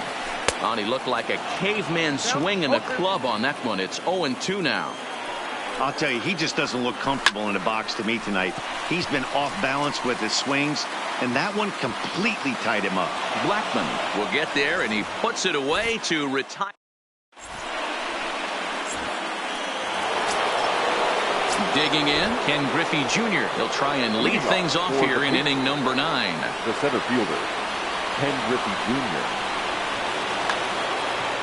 Oh, and he looked like a caveman swinging a club on that one. It's 0-2 now. I'll tell you, he just doesn't look comfortable in the box to me tonight. He's been off balance with his swings, and that one completely tied him up. Blackman will get there, and he puts it away to retire. Digging in, Ken Griffey Jr. He'll try and lead things off here in inning number 9. The center fielder, Ken Griffey Jr.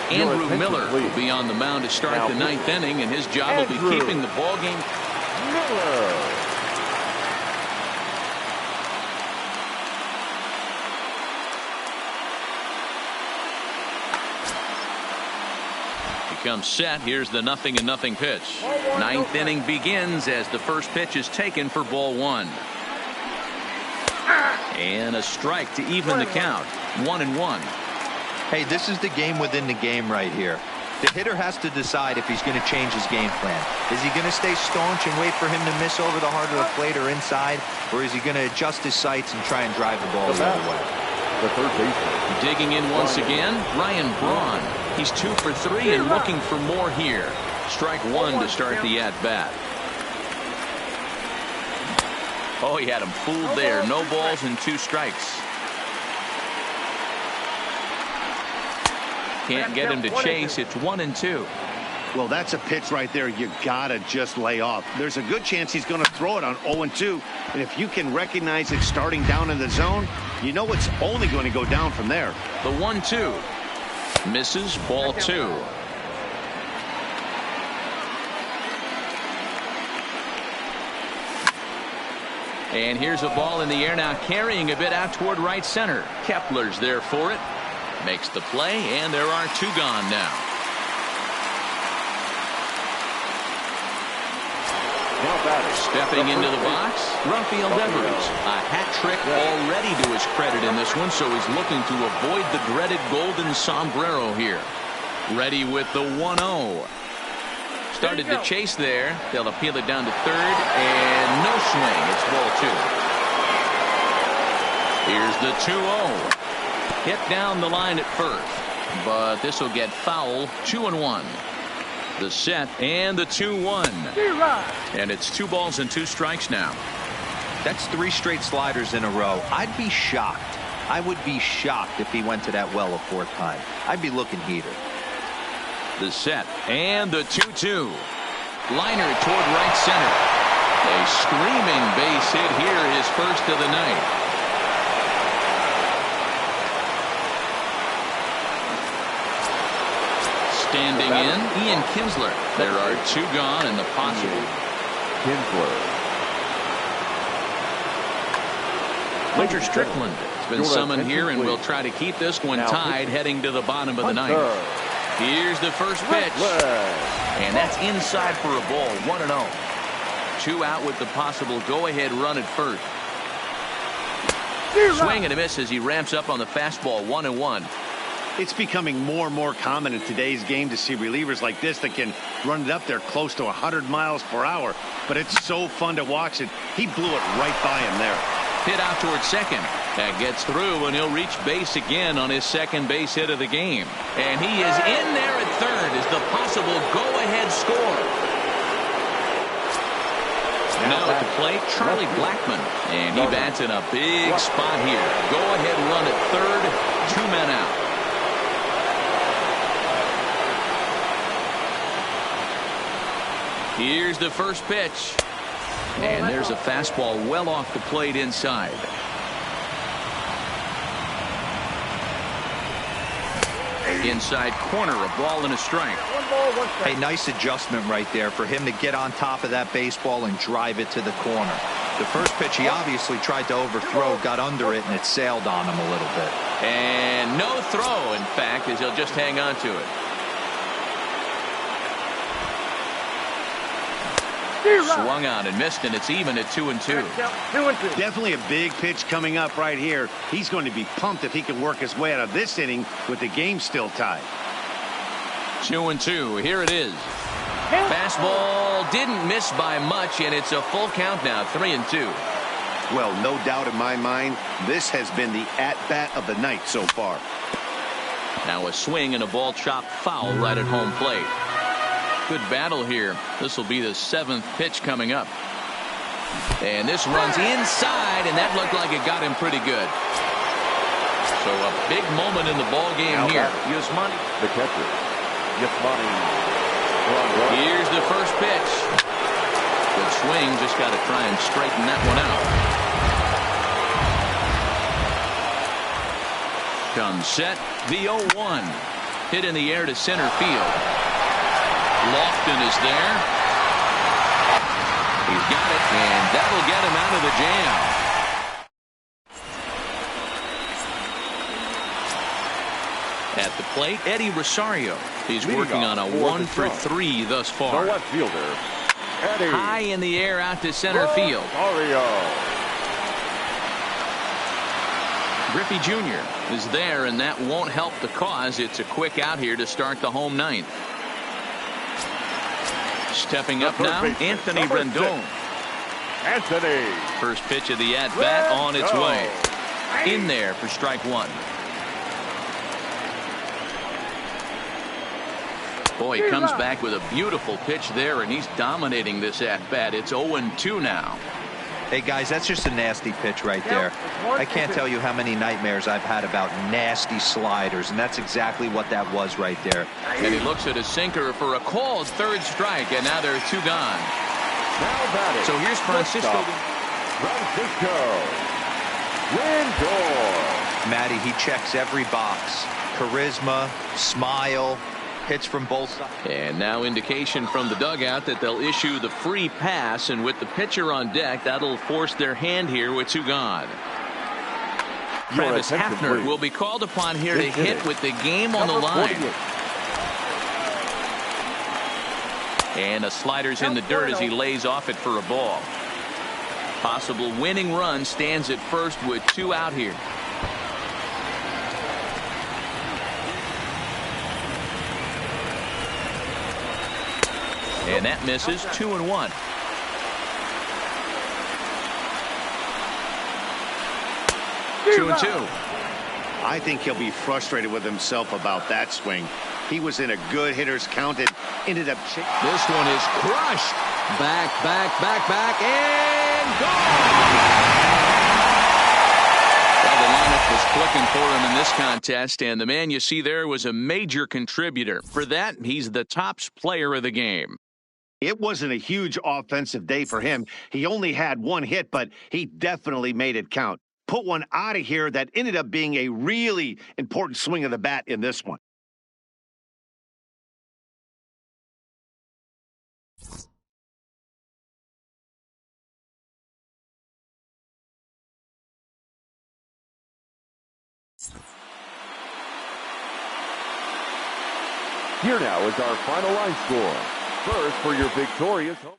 Andrew Miller will be on the mound to start the 9th inning, and his job will be keeping the ball game. Miller. Becomes set. Here's the 0-0 pitch. 9th inning begins as the first pitch is taken for ball 1. And a strike to even the count. 1-1. Hey, this is the game within the game right here. The hitter has to decide if he's going to change his game plan. Is he going to stay staunch and wait for him to miss over the heart of the plate or inside? Or is he going to adjust his sights and try and drive the ball the other way? The third baseman. Digging in once again, Ryan Braun. He's 2 for 3 and looking for more here. Strike 1 to start the at-bat. Oh, he had him fooled there. No balls and 2 strikes. Can't get him to chase. It's 1-2. Well, that's a pitch right there you gotta just lay off. There's a good chance he's going to throw it on 0-2, and if you can recognize it starting down in the zone, you know it's only going to go down from there. The 1-2 misses, ball 2. And here's a ball in the air now, carrying a bit out toward right center. Kepler's there for it. Makes the play, and there are 2 gone now. Stepping into the box, Rafael Devers. A hat trick already to his credit in this one, so he's looking to avoid the dreaded golden sombrero here. Ready with the 1-0. Started to chase there. They'll appeal it down to third, and no swing. It's ball 2. Here's the 2-0. Hit down the line at first, but this will get foul. 2-1. The set and the 2-1. And it's 2 balls and 2 strikes now. That's 3 straight sliders in a row. I'd be shocked. I would be shocked if he went to that well a 4th time. I'd be looking heated. The set and the 2-2. Liner toward right center. A screaming base hit here, his first of the night. Standing in, Ian Kinsler. There are 2 gone and the possible. Kinsler. Hunter Strickland has been summoned here, and we'll try to keep this one tied heading to the bottom of the 9th. Here's the first pitch. And that's inside for a ball. 1-0. 2 out with the possible go-ahead run at first. Swing and a miss as he ramps up on the fastball. 1-1. It's becoming more and more common in today's game to see relievers like this that can run it up there close to 100 miles per hour. But it's so fun to watch it. He blew it right by him there. Hit out towards second. That gets through, and he'll reach base again on his second base hit of the game. And he is in there at third as the possible go-ahead score. Now at the plate, Charlie Blackman. And he bats in a big spot here. Go-ahead run at third. 2 men out. Here's the first pitch. And there's a fastball well off the plate inside. Inside corner, a ball and a strike. Hey, nice adjustment right there for him to get on top of that baseball and drive it to the corner. The first pitch he obviously tried to overthrow, got under it, and it sailed on him a little bit. And no throw, in fact, as he'll just hang on to it. Swung on and missed, and it's even at 2-2. 2-2. Definitely a big pitch coming up right here. He's going to be pumped if he can work his way out of this inning with the game still tied. 2-2. Here it is. Fastball didn't miss by much, and it's a full count now, 3-2. Well, no doubt in my mind, this has been the at-bat of the night so far. Now a swing and a ball chopped foul right at home plate. Good battle here. This will be the 7th pitch coming up. And this runs inside, and that looked like it got him pretty good. So a big moment in the ball game here. Yasmani, the catcher. Yasmani. Here's the first pitch. Good swing. Just got to try and straighten that one out. Comes set. The 0-1. Hit in the air to center field. Lofton is there. He's got it, and that'll get him out of the jam. At the plate, Eddie Rosario. He's working on a 1-for-3 thus far. The left fielder, Eddie. High in the air out to center field. Rosario. Griffey Jr. is there, and that won't help the cause. It's a quick out here to start the home ninth. Stepping up now, Anthony Rendon. Anthony. First pitch of the at-bat on its way. In there for strike one. Boy, he comes back with a beautiful pitch there, and he's dominating this at-bat. It's 0-2 now. Hey, guys, that's just a nasty pitch right there. I can't tell you how many nightmares I've had about nasty sliders, and that's exactly what that was right there. And he looks at his sinker for a called third strike, and now there are 2 gone. Now batting. So here's Francisco. Lindor. Matty, he checks every box. Charisma, smile, hits from both sides. And now indication from the dugout that they'll issue the free pass, and with the pitcher on deck, that'll force their hand here with 2 gone. Travis Hafner will be called upon here to hit with the game on the line. And a slider's in the dirt as he lays off it for a ball. Possible winning run stands at first with 2 out here. And that misses. 2-1. Two and 2. I think he'll be frustrated with himself about that swing. He was in a good hitter's count and ended up. This one is crushed. Back, and gone. Well, the lineup was clicking for him in this contest, and the man you see there was a major contributor. For that, he's the top player of the game. It wasn't a huge offensive day for him. He only had 1 hit, but he definitely made it count. Put one out of here that ended up being a really important swing of the bat in this one. Here now is our final line score. First for your victorious home.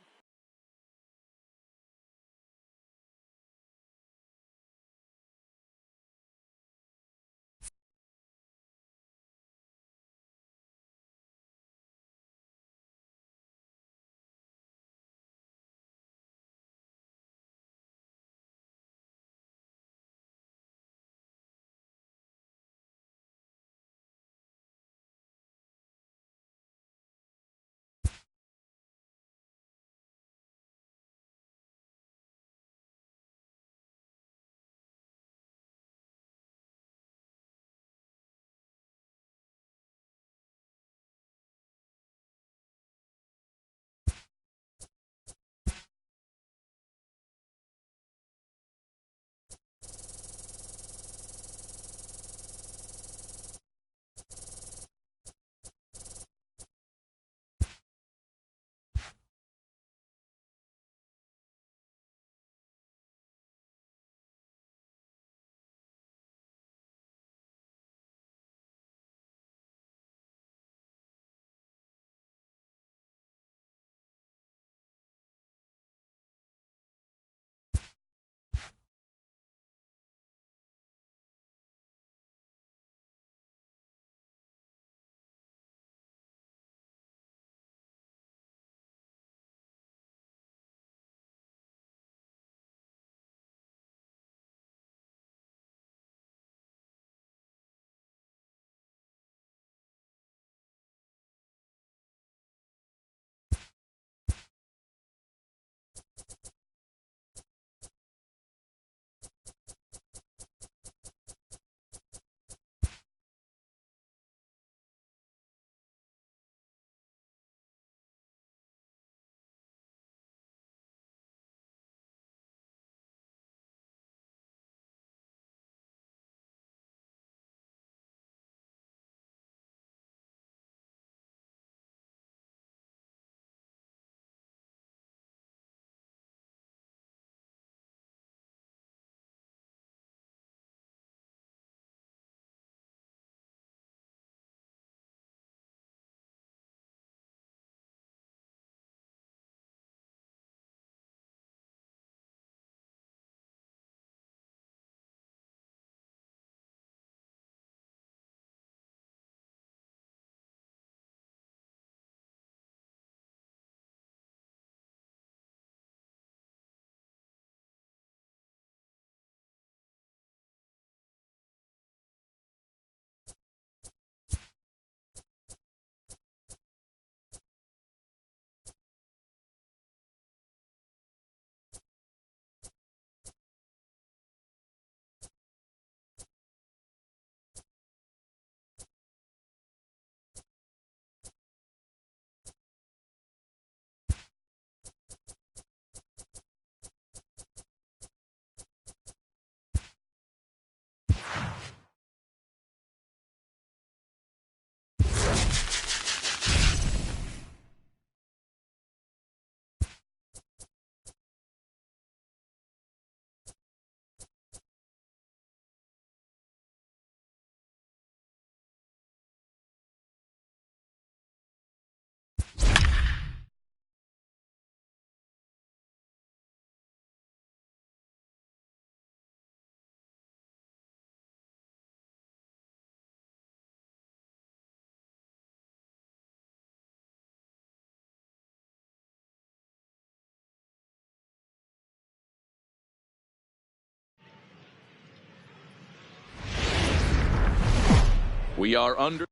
We are under.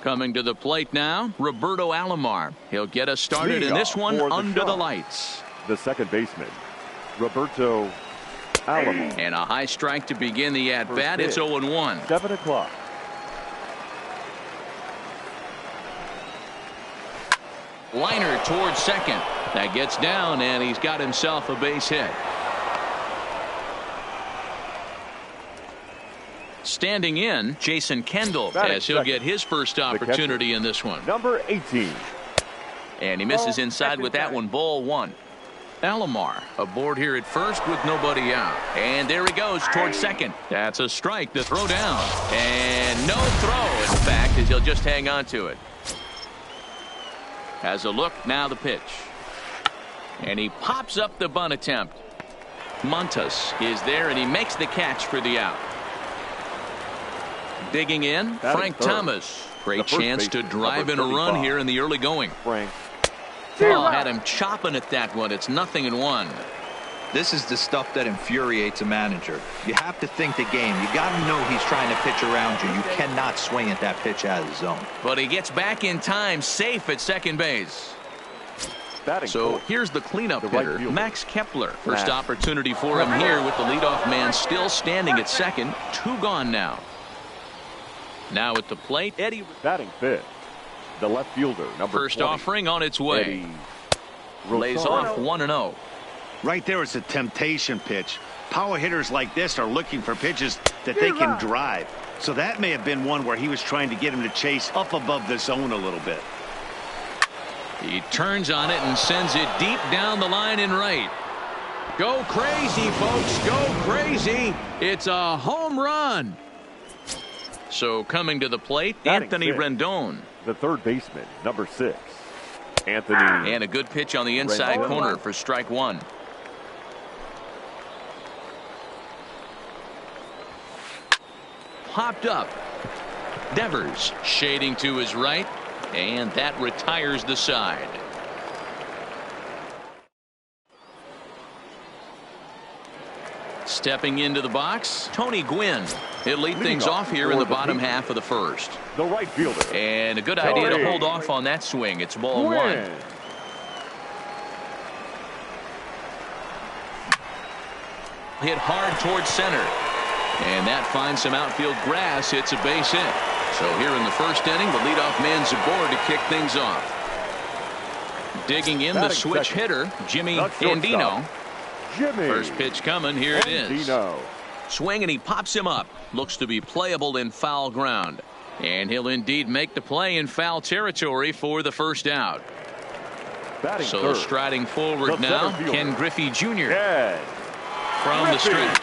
Coming to the plate now, Roberto Alomar. He'll get us started in this one under the lights. The second baseman, Roberto Alomar. And a high strike to begin the at-bat. It's 0-1. 7 o'clock. Liner towards second. That gets down, and he's got himself a base hit. Standing in, Jason Kendall, as he'll get his first opportunity in this one. Number 18. And he misses inside with that one. Ball one. Alomar aboard here at first with nobody out. And there he goes towards second. That's a strike to throw down. And no throw, in fact, as he'll just hang on to it. Has a look, now the pitch. And he pops up the bunt attempt. Montas is there, and he makes the catch for the out. Digging in, Frank Thomas. Great chance to drive in a run here in the early going. Frank. Oh, had him chopping at that one. It's 0-1. This is the stuff that infuriates a manager. You have to think the game. You got to know he's trying to pitch around you. You cannot swing at that pitch out of the zone. But he gets back in time, safe at second base. So here's the cleanup hitter, Max Kepler. First opportunity for him here with the leadoff man still standing at second. 2 gone now. Now at the plate, Eddie. Batting fifth, the left fielder, number First 20, offering on its way. Lays off 1-0. Right there is a temptation pitch. Power hitters like this are looking for pitches that they can drive. So that may have been one where he was trying to get him to chase up above the zone a little bit. He turns on it and sends it deep down the line in right. Go crazy, folks. Go crazy. It's a home run. So coming to the plate, Anthony Rendon. The third baseman, number 6. Anthony. And a good pitch on the inside corner for strike one. Popped up. Devers shading to his right. And that retires the side. Stepping into the box, Tony Gwynn. He'll lead things off here in the bottom half of the first. The right fielder. And a good idea to hold off on that swing. It's ball one. Hit hard towards center. And that finds some outfield grass. It's a base hit. So here in the first inning, the leadoff man's aboard to kick things off. Digging in the switch hitter, Jimmy Andino. First pitch coming. Here it is. Swing, and he pops him up. Looks to be playable in foul ground. And he'll indeed make the play in foul territory for the first out. So striding forward now, Ken Griffey Jr. From the stretch.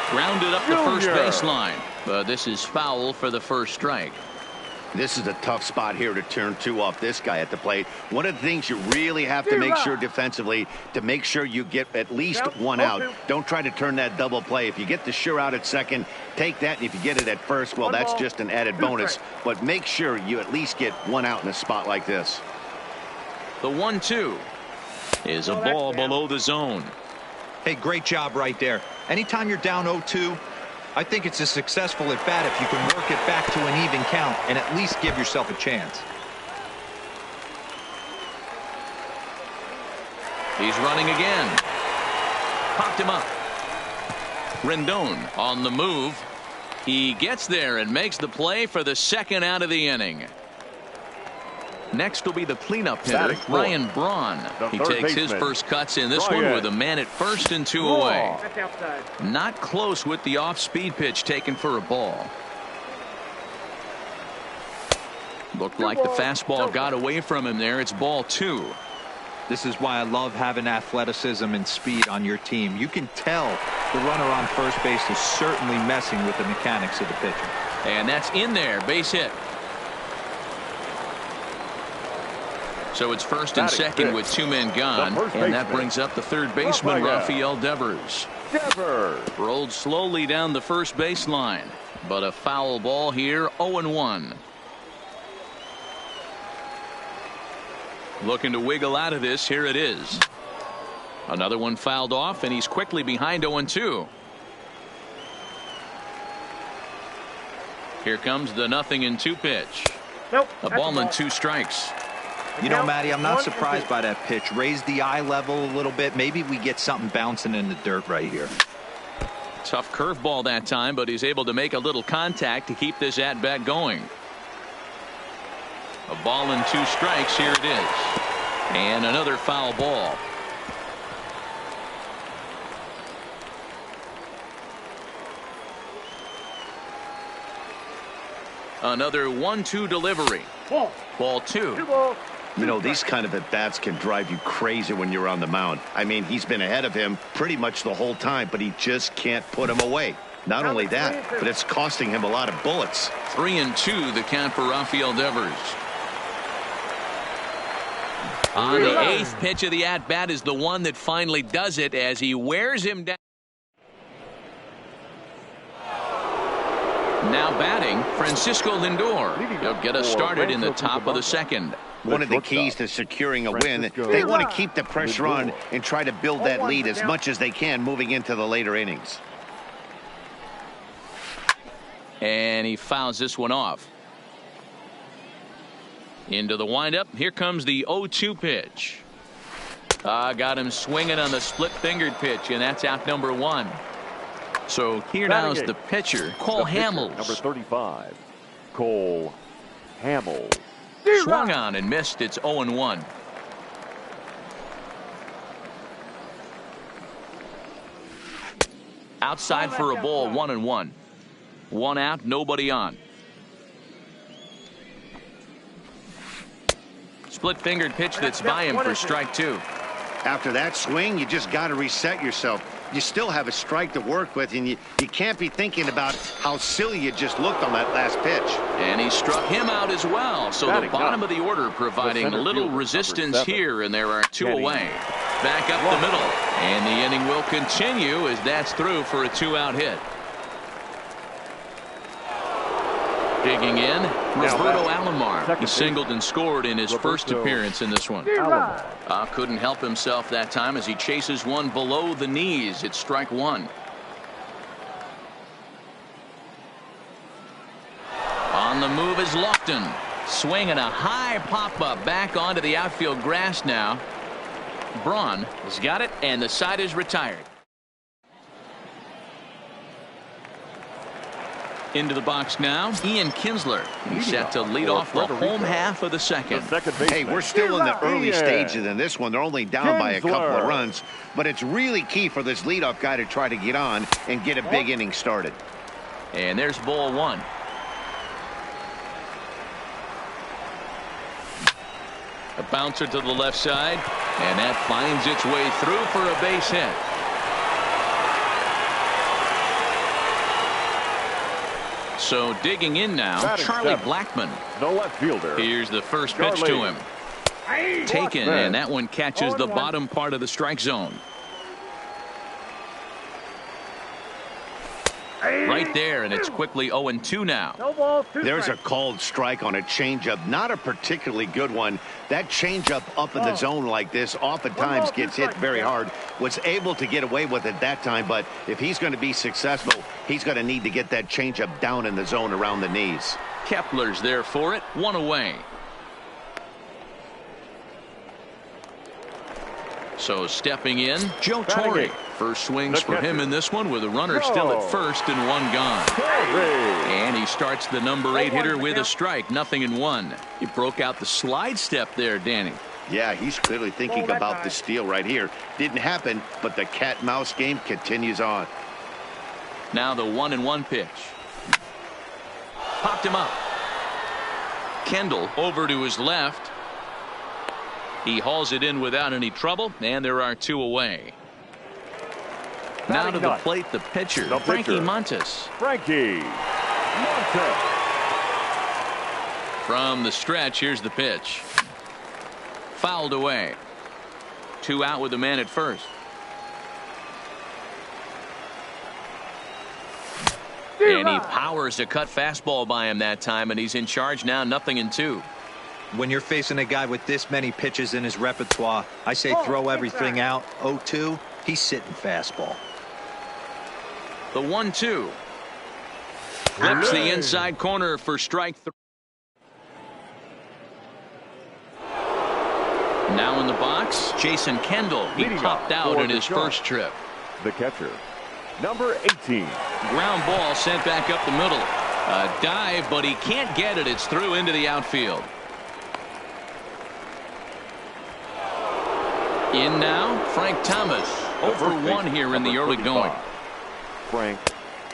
Grounded up the first baseline. But this is foul for the first strike. This is a tough spot here to turn 2 off this guy at the plate. One of the things you really have to make sure defensively, to make sure you get at least 1 out. Don't try to turn that double play. If you get the sure out at second, take that. And if you get it at first, well, that's just an added bonus. But make sure you at least get 1 out in a spot like this. The 1-2 is a ball below the zone. Hey, great job right there. Anytime you're down 0-2, I think it's a successful at bat if you can work it back to an even count and at least give yourself a chance. He's running again. Popped him up. Rendon on the move. He gets there and makes the play for the second out of the inning. Next will be the cleanup hitter, Ryan Braun. He takes his first cuts in this one with a man at first and 2 away. Not close with the off-speed pitch taken for a ball. Looked like the fastball got away from him there. It's ball 2. This is why I love having athleticism and speed on your team. You can tell the runner on first base is certainly messing with the mechanics of the pitcher. And that's in there. Base hit. So it's first and second with 2 men gone, and that brings up the third baseman, Rafael Devers. Rolled slowly down the first baseline, but a foul ball here, 0-1. Looking to wiggle out of this. Here it is. Another one fouled off, and he's quickly behind 0-2. Here comes the 0-2 pitch. Nope. A ball and 2 strikes. You know, Matty, I'm not surprised by that pitch. Raise the eye level a little bit. Maybe we get something bouncing in the dirt right here. Tough curveball that time, but he's able to make a little contact to keep this at-bat going. A ball and 2 strikes. Here it is. And another foul ball. Another 1-2 delivery. Ball 2. You know, these kind of at-bats can drive you crazy when you're on the mound. I mean, he's been ahead of him pretty much the whole time, but he just can't put him away. Not only that, but it's costing him a lot of bullets. 3-2 the count for Rafael Devers. On the 8th pitch of the at-bat is the one that finally does it as he wears him down. Now batting, Francisco Lindor. He'll get us started in the top of the second. One of the keys to securing a win, they want to keep the pressure on and try to build that lead as much as they can moving into the later innings. And he fouls this one off. Into the windup. Here comes the 0-2 pitch. Got him swinging on the split-fingered pitch, and that's out number 1. So here now is the pitcher, Cole Hamels. Number 35, Cole Hamels. Swung on and missed. It's 0-1. Outside for a ball, 1-1. 1 out, nobody on. Split-fingered pitch that's by him for strike 2. After that swing, you just got to reset yourself. You still have a strike to work with, and you can't be thinking about how silly you just looked on that last pitch. And he struck him out as well. So the bottom of the order providing little resistance here, and there are 2 away. Back up the middle, and the inning will continue as that's through for a 2-out hit. Digging in, Roberto Alomar. He singled and scored in his first appearance in this one. Couldn't help himself that time as he chases one below the knees. It's strike 1. On the move is Lofton. Swinging a high pop-up back onto the outfield grass now. Braun has got it, and the side is retired. Into the box now, Ian Kinsler. He's set to lead off the home half of the second. Hey, we're still in the early stages in this one. They're only down by a couple of runs, but it's really key for this leadoff guy to try to get on and get a big inning started. And there's ball 1. A bouncer to the left side, and that finds its way through for a base hit. So digging in now, Charlie Blackmon. No left fielder. Here's the first pitch to him. Taken, and that one catches the bottom part of the strike zone. Right there, and it's quickly 0-2 now. There's a called strike on a changeup, not a particularly good one. That changeup up in the zone like this oftentimes gets hit very hard. Was able to get away with it that time, but if he's going to be successful, he's going to need to get that changeup down in the zone around the knees. Kepler's there for it, 1 away. So stepping in, Joe Torre. First swings for him in this one with a runner still at first and 1 gone. And he starts the number 8 hitter with a strike, 0-1. He broke out the slide step there, Danny. Yeah, he's clearly thinking about the steal right here. Didn't happen, but the cat-mouse game continues on. Now the 1-1 pitch. Popped him up. Kendall over to his left. He hauls it in without any trouble, and there are 2 away. Now to the plate, the pitcher, Frankie Montes. Frankie Montes. From the stretch, here's the pitch. Fouled away. 2 out with the man at first. And he powers a cut fastball by him that time, and he's in charge now, 0-2. When you're facing a guy with this many pitches in his repertoire, I say throw everything out. 0-2, he's sitting fastball. The 1-2. Flips the inside corner for strike 3. Now in the box, Jason Kendall. He popped out in his first trip. The catcher, number 18. Ground ball sent back up the middle. A dive, but he can't get it. It's through into the outfield. In now, Frank Thomas. 0-for-1 here in the early going. Frank.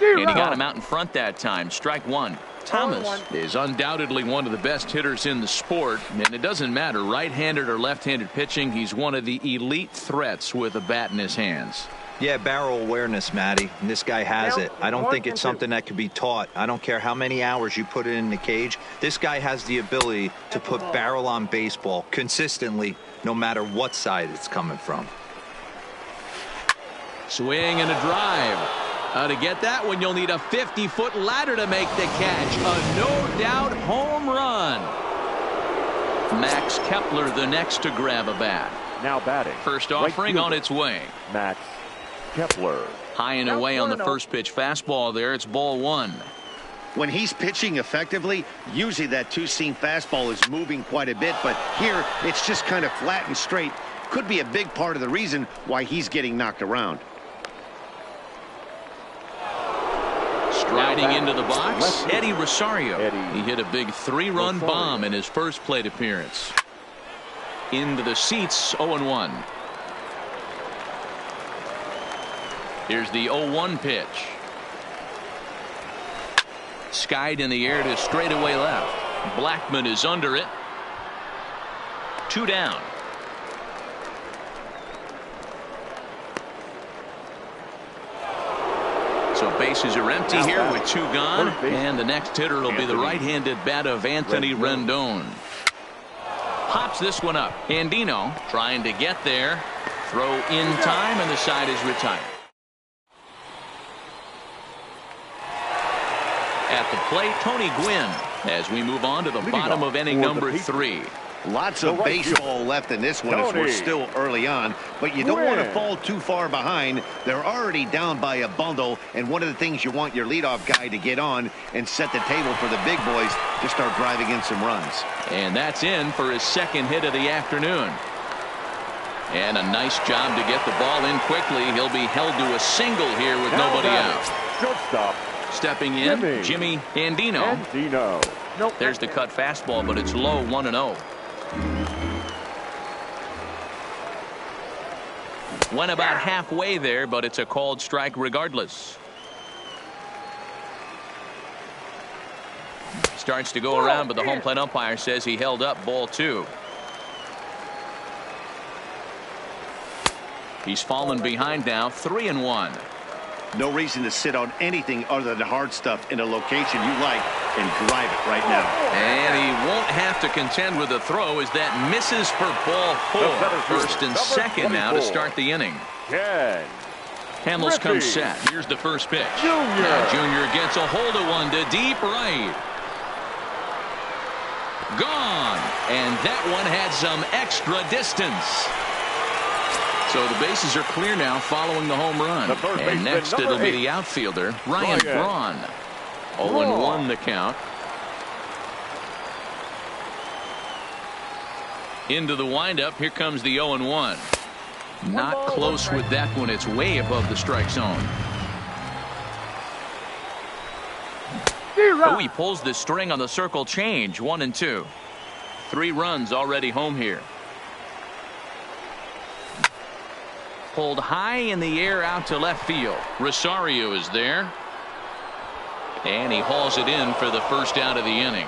And he got him out in front that time. Strike 1. Thomas is undoubtedly one of the best hitters in the sport, and it doesn't matter right-handed or left-handed pitching. He's one of the elite threats with a bat in his hands. Yeah, barrel awareness, Matty, and this guy has it. I don't think it's something that could be taught. I don't care how many hours you put it in the cage. This guy has the ability to put barrel on baseball consistently, no matter what side it's coming from. Swing and a drive. To get that one, you'll need a 50-foot ladder to make the catch. A no-doubt home run. Max Kepler the next to grab a bat. Now batting. First offering on its way. Max Kepler. High and away on the first pitch fastball there. It's ball 1. When he's pitching effectively, usually that two-seam fastball is moving quite a bit, but here it's just kind of flat and straight. Could be a big part of the reason why he's getting knocked around. Striding into the box, Eddie Rosario. Eddie He hit a big 3-run bomb in his first plate appearance. Into the seats, 0-1. Here's the 0-1 pitch. Skied in the air to straightaway left. Blackman is under it. 2 down. So bases are empty here with 2 gone, and the next hitter will be the right-handed bat of Anthony Rendon. Pops this one up. Andino trying to get there. Throw in time, and the side is retired. At the plate, Tony Gwynn, as we move on to the bottom of inning number 3. Lots of baseball left in this one as we're still early on, but you don't want to fall too far behind. They're already down by a bundle, and one of the things you want your leadoff guy to get on and set the table for the big boys to start driving in some runs. And that's in for his second hit of the afternoon. And a nice job to get the ball in quickly. He'll be held to a single here with nobody out. Shortstop. Stepping in, Jimmy Andino. Nope. There's the cut fastball, but it's low, 1-0. Went about halfway there, but it's a called strike regardless. Starts to go around, but the home plate umpire says he held up, ball 2. He's fallen behind now, 3-1. No reason to sit on anything other than hard stuff in a location you like and drive it right now. And he won't have to contend with a throw as that misses for ball 4. First and second now to start the inning. Hamels comes set. Here's the first pitch. Now Junior gets a hold of one to deep right. Gone. And that one had some extra distance. So the bases are clear now following the home run. And next it'll be the outfielder, Ryan Braun. 0-1 the count. Into the windup. Here comes the 0-1. Not close with that one. It's way above the strike zone. Oh, he pulls the string on the circle change. 1-2. 3 runs already home here. Pulled high in the air out to left field. Rosario is there. And he hauls it in for the first out of the inning.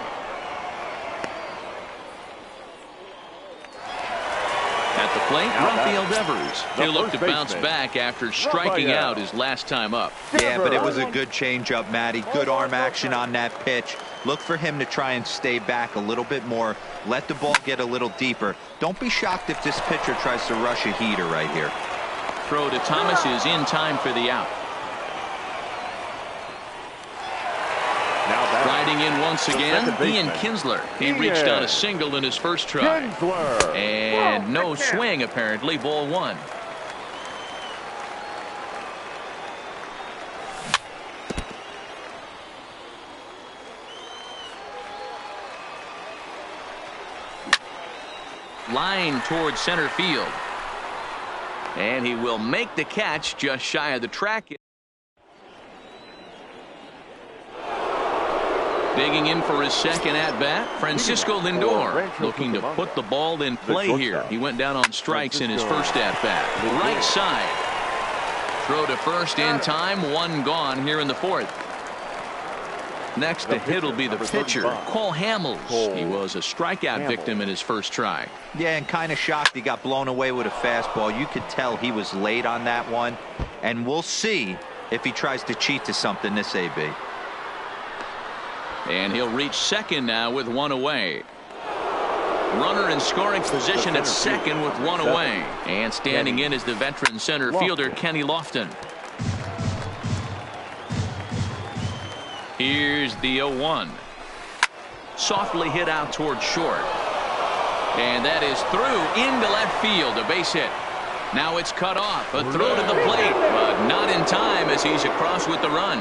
At the plate, Rafael Devers. He'll look to bounce back after striking out his last time up. Yeah, but it was a good changeup, Matty. Good arm action on that pitch. Look for him to try and stay back a little bit more. Let the ball get a little deeper. Don't be shocked if this pitcher tries to rush a heater right here. Throw to Thomas is in time for the out. Riding in once again, Ian Kinsler. He reached on a single in his first try. And no swing, apparently. Ball one. Line towards center field. And he will make the catch just shy of the track. Digging in for his second at-bat, Francisco Lindor, looking to put the ball in play here. He went down on strikes in his first at-bat. Right side. Throw to first in time, one gone here in the fourth. Next to hit will be the pitcher, Cole Hamels. He was a strikeout victim in his first try. Yeah, and kind of shocked he got blown away with a fastball. You could tell he was late on that one. And we'll see if he tries to cheat to something this AB. And he'll reach second now with one away. Runner in scoring position at second with one away. And standing in is the veteran center fielder, Kenny Lofton. Here's the 0-1. Softly hit out towards short. And that is through into left field, a base hit. Now it's cut off. A throw to the plate, but not in time as he's across with the run.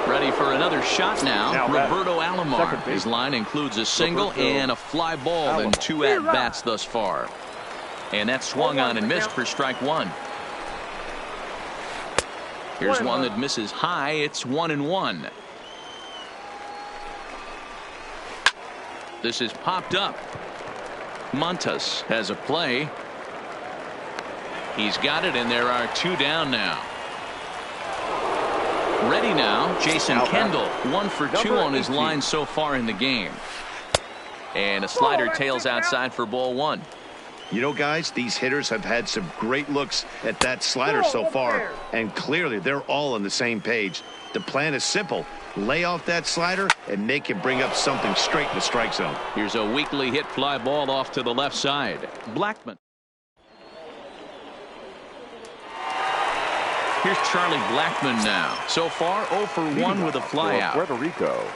Ready for another shot now. Roberto Alomar. His line includes a single and a fly ball in 2 at-bats thus far. And that swung on and missed for strike one. Here's one that misses high. It's 1-1. This is popped up. Montas has a play. He's got it, and there are 2 down now. Ready now, Jason Kendall. 1 for 2 on his line so far in the game. And a slider tails outside for ball one. You know, guys, these hitters have had some great looks at that slider so far. And clearly, they're all on the same page. The plan is simple. Lay off that slider and make him bring up something straight in the strike zone. Here's a weakly hit fly ball off to the left side. Blackmon. Here's Charlie Blackmon now. So far, 0 for 1 with a fly out. Puerto Rico,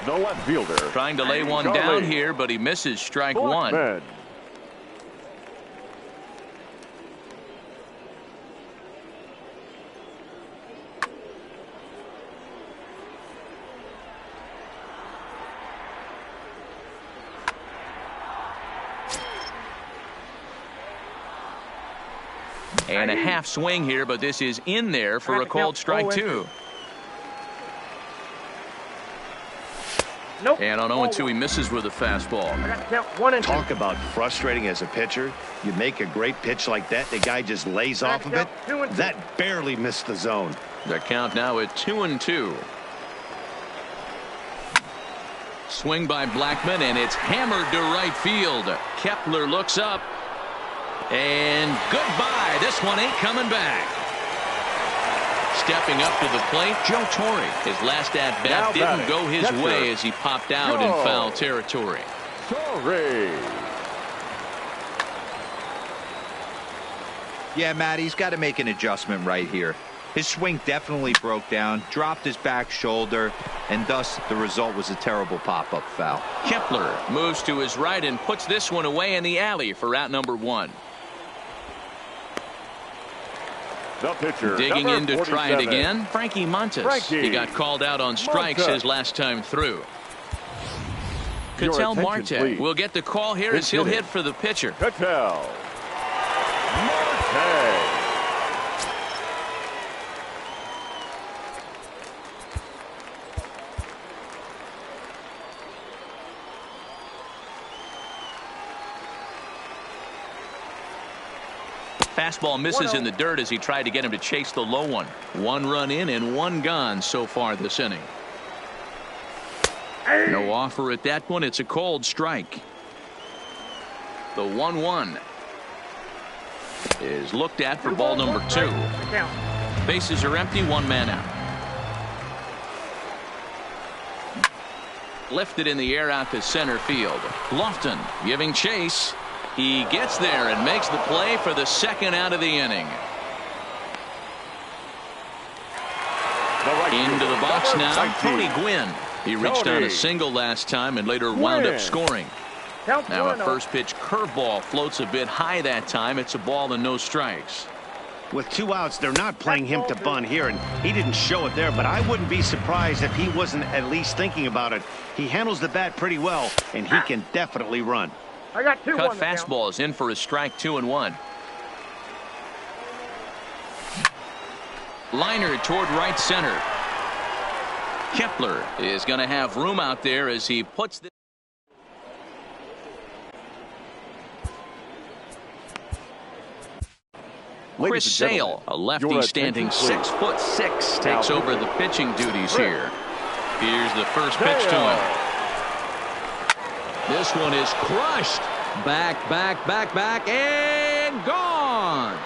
the left fielder. Trying to lay one down here, but he misses strike one. And a half swing here, but this is in there for a called strike two. Nope. And on 0-2, he misses with a fastball. I got to count 1 and 2. Talk about frustrating as a pitcher. You make a great pitch like that, the guy just lays off of it. That barely missed the zone. The count now at 2-2. Swing by Blackmon, and it's hammered to right field. Kepler looks up. And goodbye. This one ain't coming back. Stepping up to the plate, Joe Torre. His last at-bat didn't go his way as he popped out in foul territory. Torre. Yeah, Matt, he's got to make an adjustment right here. His swing definitely broke down, dropped his back shoulder, and thus the result was a terrible pop-up foul. Kepler moves to his right and puts this one away in the alley for out number 1. The pitcher, digging in to 47. try it again, Frankie Montas. He got called out on strikes his last time through. Ketel Marte will get the call here as he'll hit for the pitcher. Ketel Marte. Fastball misses in the dirt as he tried to get him to chase the low one. 1 run in and 1 gone so far this inning. No offer at that one. It's a cold strike. The 1-1 is looked at for ball number 2. Bases are empty, 1 man out. Lifted in the air out to center field. Lofton giving chase. He gets there and makes the play for the second out of the inning. Into the box now, Tony Gwynn. He reached on a single last time and later wound up scoring. Now a first pitch curveball floats a bit high that time. It's a ball and no strikes. With 2 outs, they're not playing him to bunt here, and he didn't show it there, but I wouldn't be surprised if he wasn't at least thinking about it. He handles the bat pretty well, and he can definitely run. I got 2. Cut fastball is in for a strike, 2-1. Liner toward right center. Kepler is going to have room out there as he puts the Chris Sale, a lefty standing 6'6", takes over the pitching duties here. Here's the first pitch to him. This one is crushed. Back, and gone.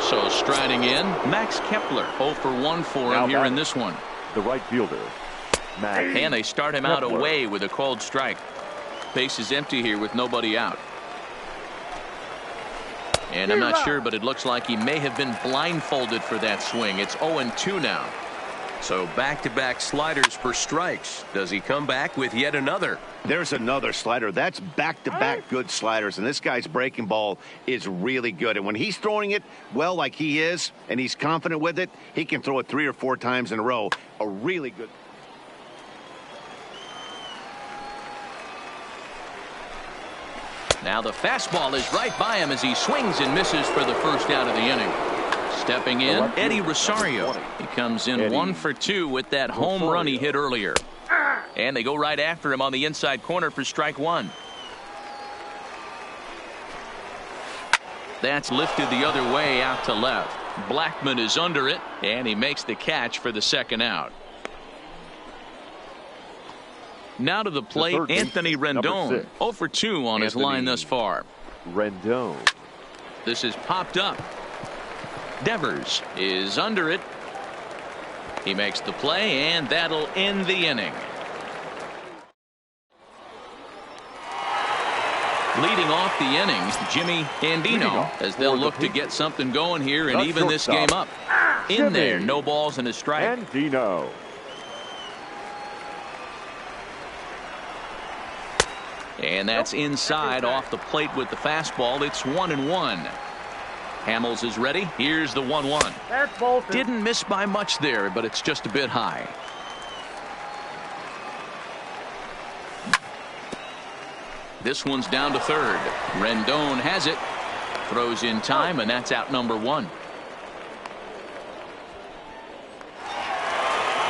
So striding in, Max Kepler, 0 for 1 for him here in this one. The right fielder, Max. And they start him out away with a called strike. Base is empty here with nobody out. And I'm not sure, but it looks like he may have been blindfolded for that swing. It's 0-2 now. So back-to-back sliders for strikes. Does he come back with yet another? There's another slider. That's back-to-back good sliders, and this guy's breaking ball is really good. And when he's throwing it well like he is, and he's confident with it, he can throw it 3 or 4 times in a row. A really good. Now the fastball is right by him as he swings and misses for the first out of the inning. Stepping in, Eddie Rosario. He comes in 1 for 2 with that home run he hit earlier. And they go right after him on the inside corner for strike 1. That's lifted the other way out to left. Blackman is under it, and he makes the catch for the second out. Now to the plate, Anthony Rendon, 0 for 2 on his line thus far. Rendon. This is popped up. Devers is under it. He makes the play, and that'll end the inning. Leading off the inning, Jimmy Andino, as they'll look to get something going here and even this game up. In there, no balls and a strike. Andino. And that's inside off the plate with the fastball. It's 1-1. Hamels is ready. Here's the 1-1. Didn't miss by much there, but it's just a bit high. This one's down to third. Rendon has it. Throws in time, and that's out number 1.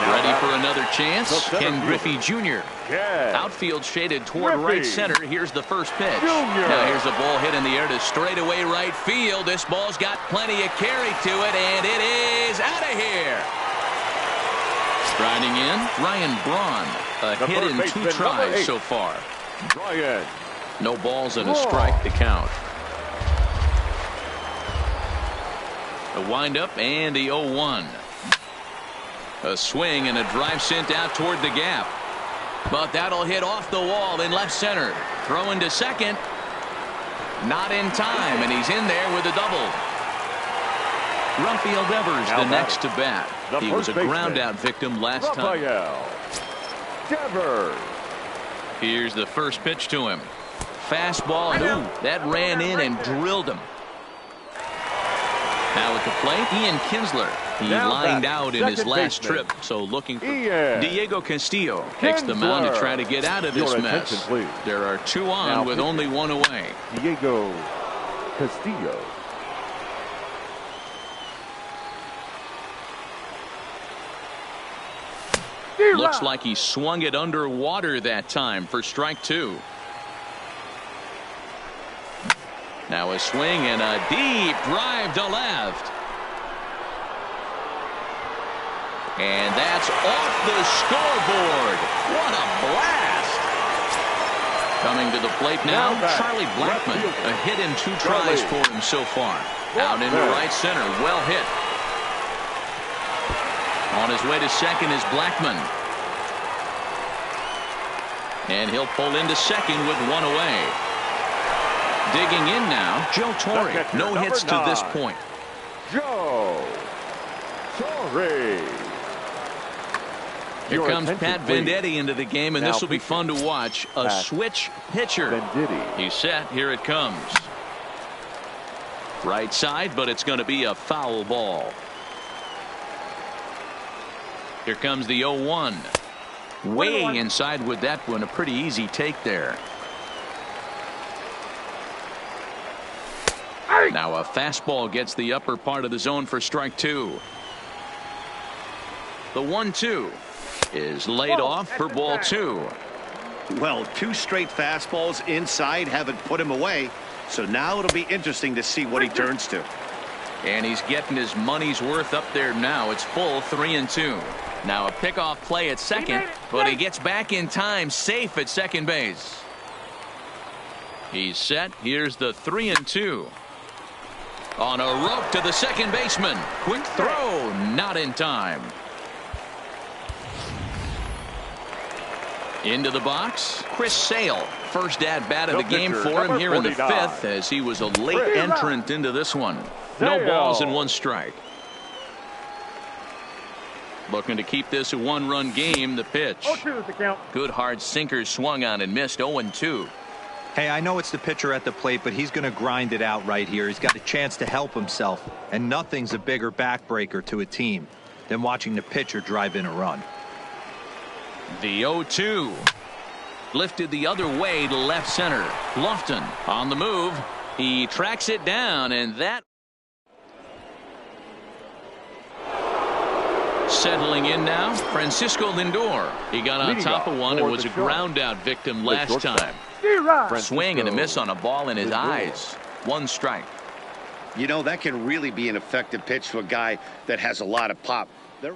Ready for another chance. Ken Griffey Jr. Outfield shaded toward right center. Here's the first pitch. Now here's a ball hit in the air to straightaway right field. This ball's got plenty of carry to it, and it is out of here. Striding in, Ryan Braun. A hit in 2 tries so far. No balls and a strike to count. A windup and the 0-1. A swing and a drive sent out toward the gap. But that'll hit off the wall in left center. Throwing to second. Not in time, and he's in there with a double. Rafael Devers, the next to bat. He was a ground-out victim last time. Devers. Here's the first pitch to him. Fastball, and ooh, that ran in and drilled him. Now at the plate, Ian Kinsler. He lined out in his last trip, so looking for Diego Castillo takes the mound to try to get out of this mess. There are 2 on with only 1 away. Diego Castillo. Looks like he swung it underwater that time for strike 2. Now a swing and a deep drive to left. And that's off the scoreboard. What a blast. Coming to the plate now, Charlie Blackman. A hit in 2 tries for him so far. Out into right center. Well hit. On his way to second is Blackman. And he'll pull into second with one away. Digging in now, Joe Torre. No hits to this point. Joe Torre. Here comes Pat Venditti into the game, and this will be fun to watch. A switch pitcher. Venditti. He's set. Here it comes. Right side, but it's going to be a foul ball. Here comes the 0-1. Way inside with that one. A pretty easy take there. Now a fastball gets the upper part of the zone for strike two. The 1-2 is laid off for ball two. Well, two straight fastballs inside haven't put him away. So now it'll be interesting to see what he turns to. And he's getting his money's worth up there now. It's full 3-2. Now a pickoff play at second, but he gets back in time, safe at second base. He's set. Here's the 3-2. On a rope to the second baseman. Quick throw, not in time. Into the box, Chris Sale. First at bat of the game for him here in the fifth, as he was a late entrant into this one. No balls and one strike. Looking to keep this a one-run game. The pitch. Good hard sinker swung on and missed. 0-2. Hey, I know it's the pitcher at the plate, but he's going to grind it out right here. He's got a chance to help himself, and nothing's a bigger backbreaker to a team than watching the pitcher drive in a run. The 0-2. Lifted the other way to left center. Lofton on the move. He tracks it down, and that settling in now, Francisco Lindor. He got on top of one and was a ground out victim last time. Swing and a miss on a ball in his eyes. One strike. You know, that can really be an effective pitch to a guy that has a lot of pop. The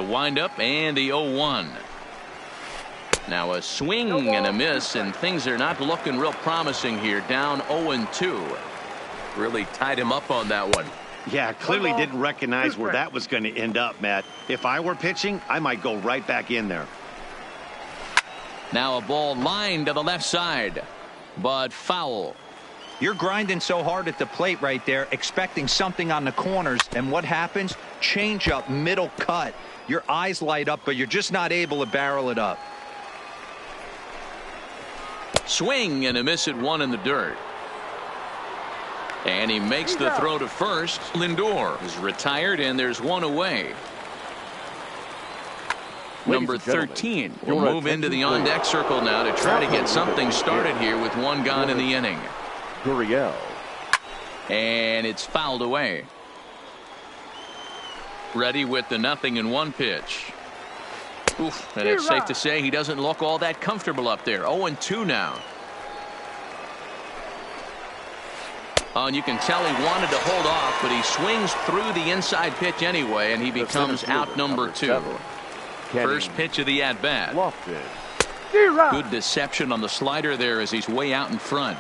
windup and the 0-1. Now a swing and a miss, and things are not looking real promising here. Down 0-2. Really tied him up on that one. Yeah, clearly didn't recognize where that was going to end up, Matt. If I were pitching, I might go right back in there. Now a ball lined to the left side, but foul. You're grinding so hard at the plate right there, expecting something on the corners, and what happens? Change up, middle cut. Your eyes light up, but you're just not able to barrel it up. Swing and a miss at one in the dirt. And he makes the throw to first. Lindor is retired, and there's one away. Number 13 will move into the on-deck circle now to try to get something started here with one gone in the inning. Gurriel. And it's fouled away. Ready with the 0-1 pitch. Oof, and it's safe to say he doesn't look all that comfortable up there. 0-2 now. Oh, and you can tell he wanted to hold off, but he swings through the inside pitch anyway, and he becomes out number 2. First pitch of the at-bat. Good deception on the slider there as he's way out in front.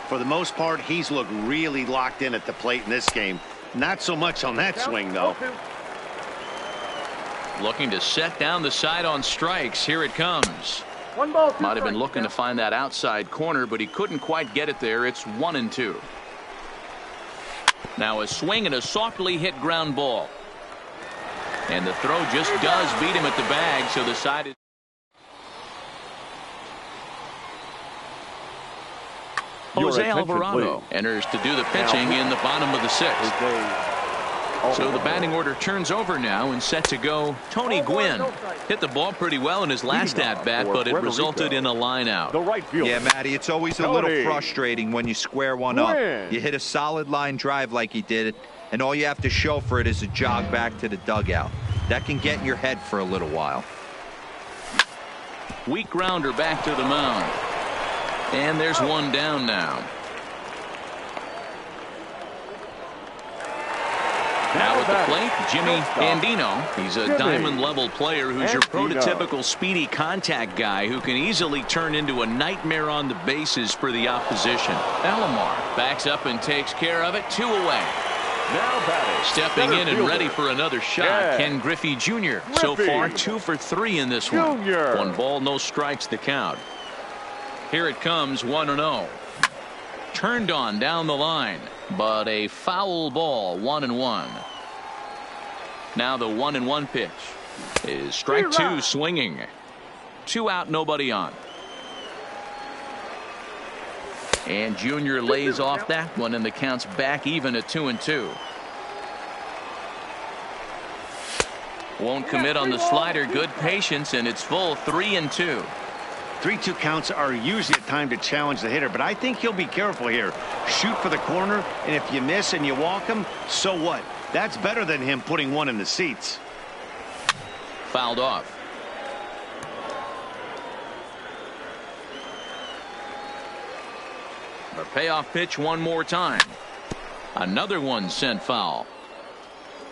For the most part, he's looked really locked in at the plate in this game. Not so much on that swing, though. Looking to set down the side on strikes. Here it comes. Might have been looking to find that outside corner, but he couldn't quite get it there. It's 1-2. Now a swing and a softly hit ground ball. And the throw just does beat him at the bag, so the side is. Jose Alvarado enters to do the pitching in the bottom of the 6th. So the batting order turns over now, and set to go Tony Gwynn. Hit the ball pretty well in his last at-bat, but it resulted in a line out. Yeah, Matty, it's always a little frustrating when you square one up. You hit a solid line drive like he did, and all you have to show for it is a jog back to the dugout. That can get in your head for a little while. Weak grounder back to the mound. And there's one down now. Now at the plate, Jimmy Andino. He's a diamond-level player who's your prototypical speedy contact guy who can easily turn into a nightmare on the bases for the opposition. Alomar backs up and takes care of it. 2 away. Now batting. Stepping in and fielder. ready for another shot, Yeah. Ken Griffey Jr. So far 2 for 3 in this one. Junior. 1 ball, no strikes to count. Here it comes, 1-0. Turned on down the line, but a foul ball, 1-1. Now the 1-1 pitch is strike 2 swinging. 2 out, nobody on. And Junior lays off that one, and the count's back even at 2-2. Won't commit on the slider. Good patience, and it's full 3-2. 3-2 counts are usually a time to challenge the hitter, but I think he'll be careful here. Shoot for the corner, and if you miss and you walk him, so what? That's better than him putting one in the seats. Fouled off. The payoff pitch one more time. Another one sent foul.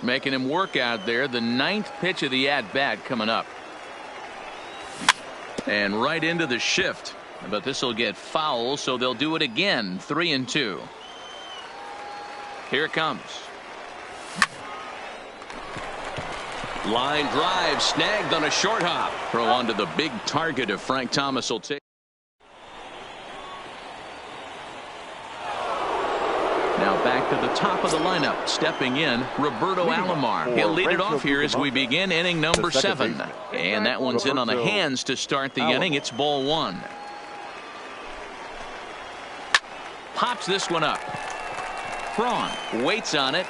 Making him work out there. The 9th pitch of the at-bat coming up. And right into the shift. But this will get foul, so they'll do it again. 3-2. Here it comes. Line drive snagged on a short hop. Throw onto the big target of Frank Thomas will take. Now back to the top of the lineup. Stepping in, Roberto Alomar. He'll lead it off here as we begin inning number 7. And that one's in on the hands to start the inning. It's ball 1. Pops this one up. Braun waits on it.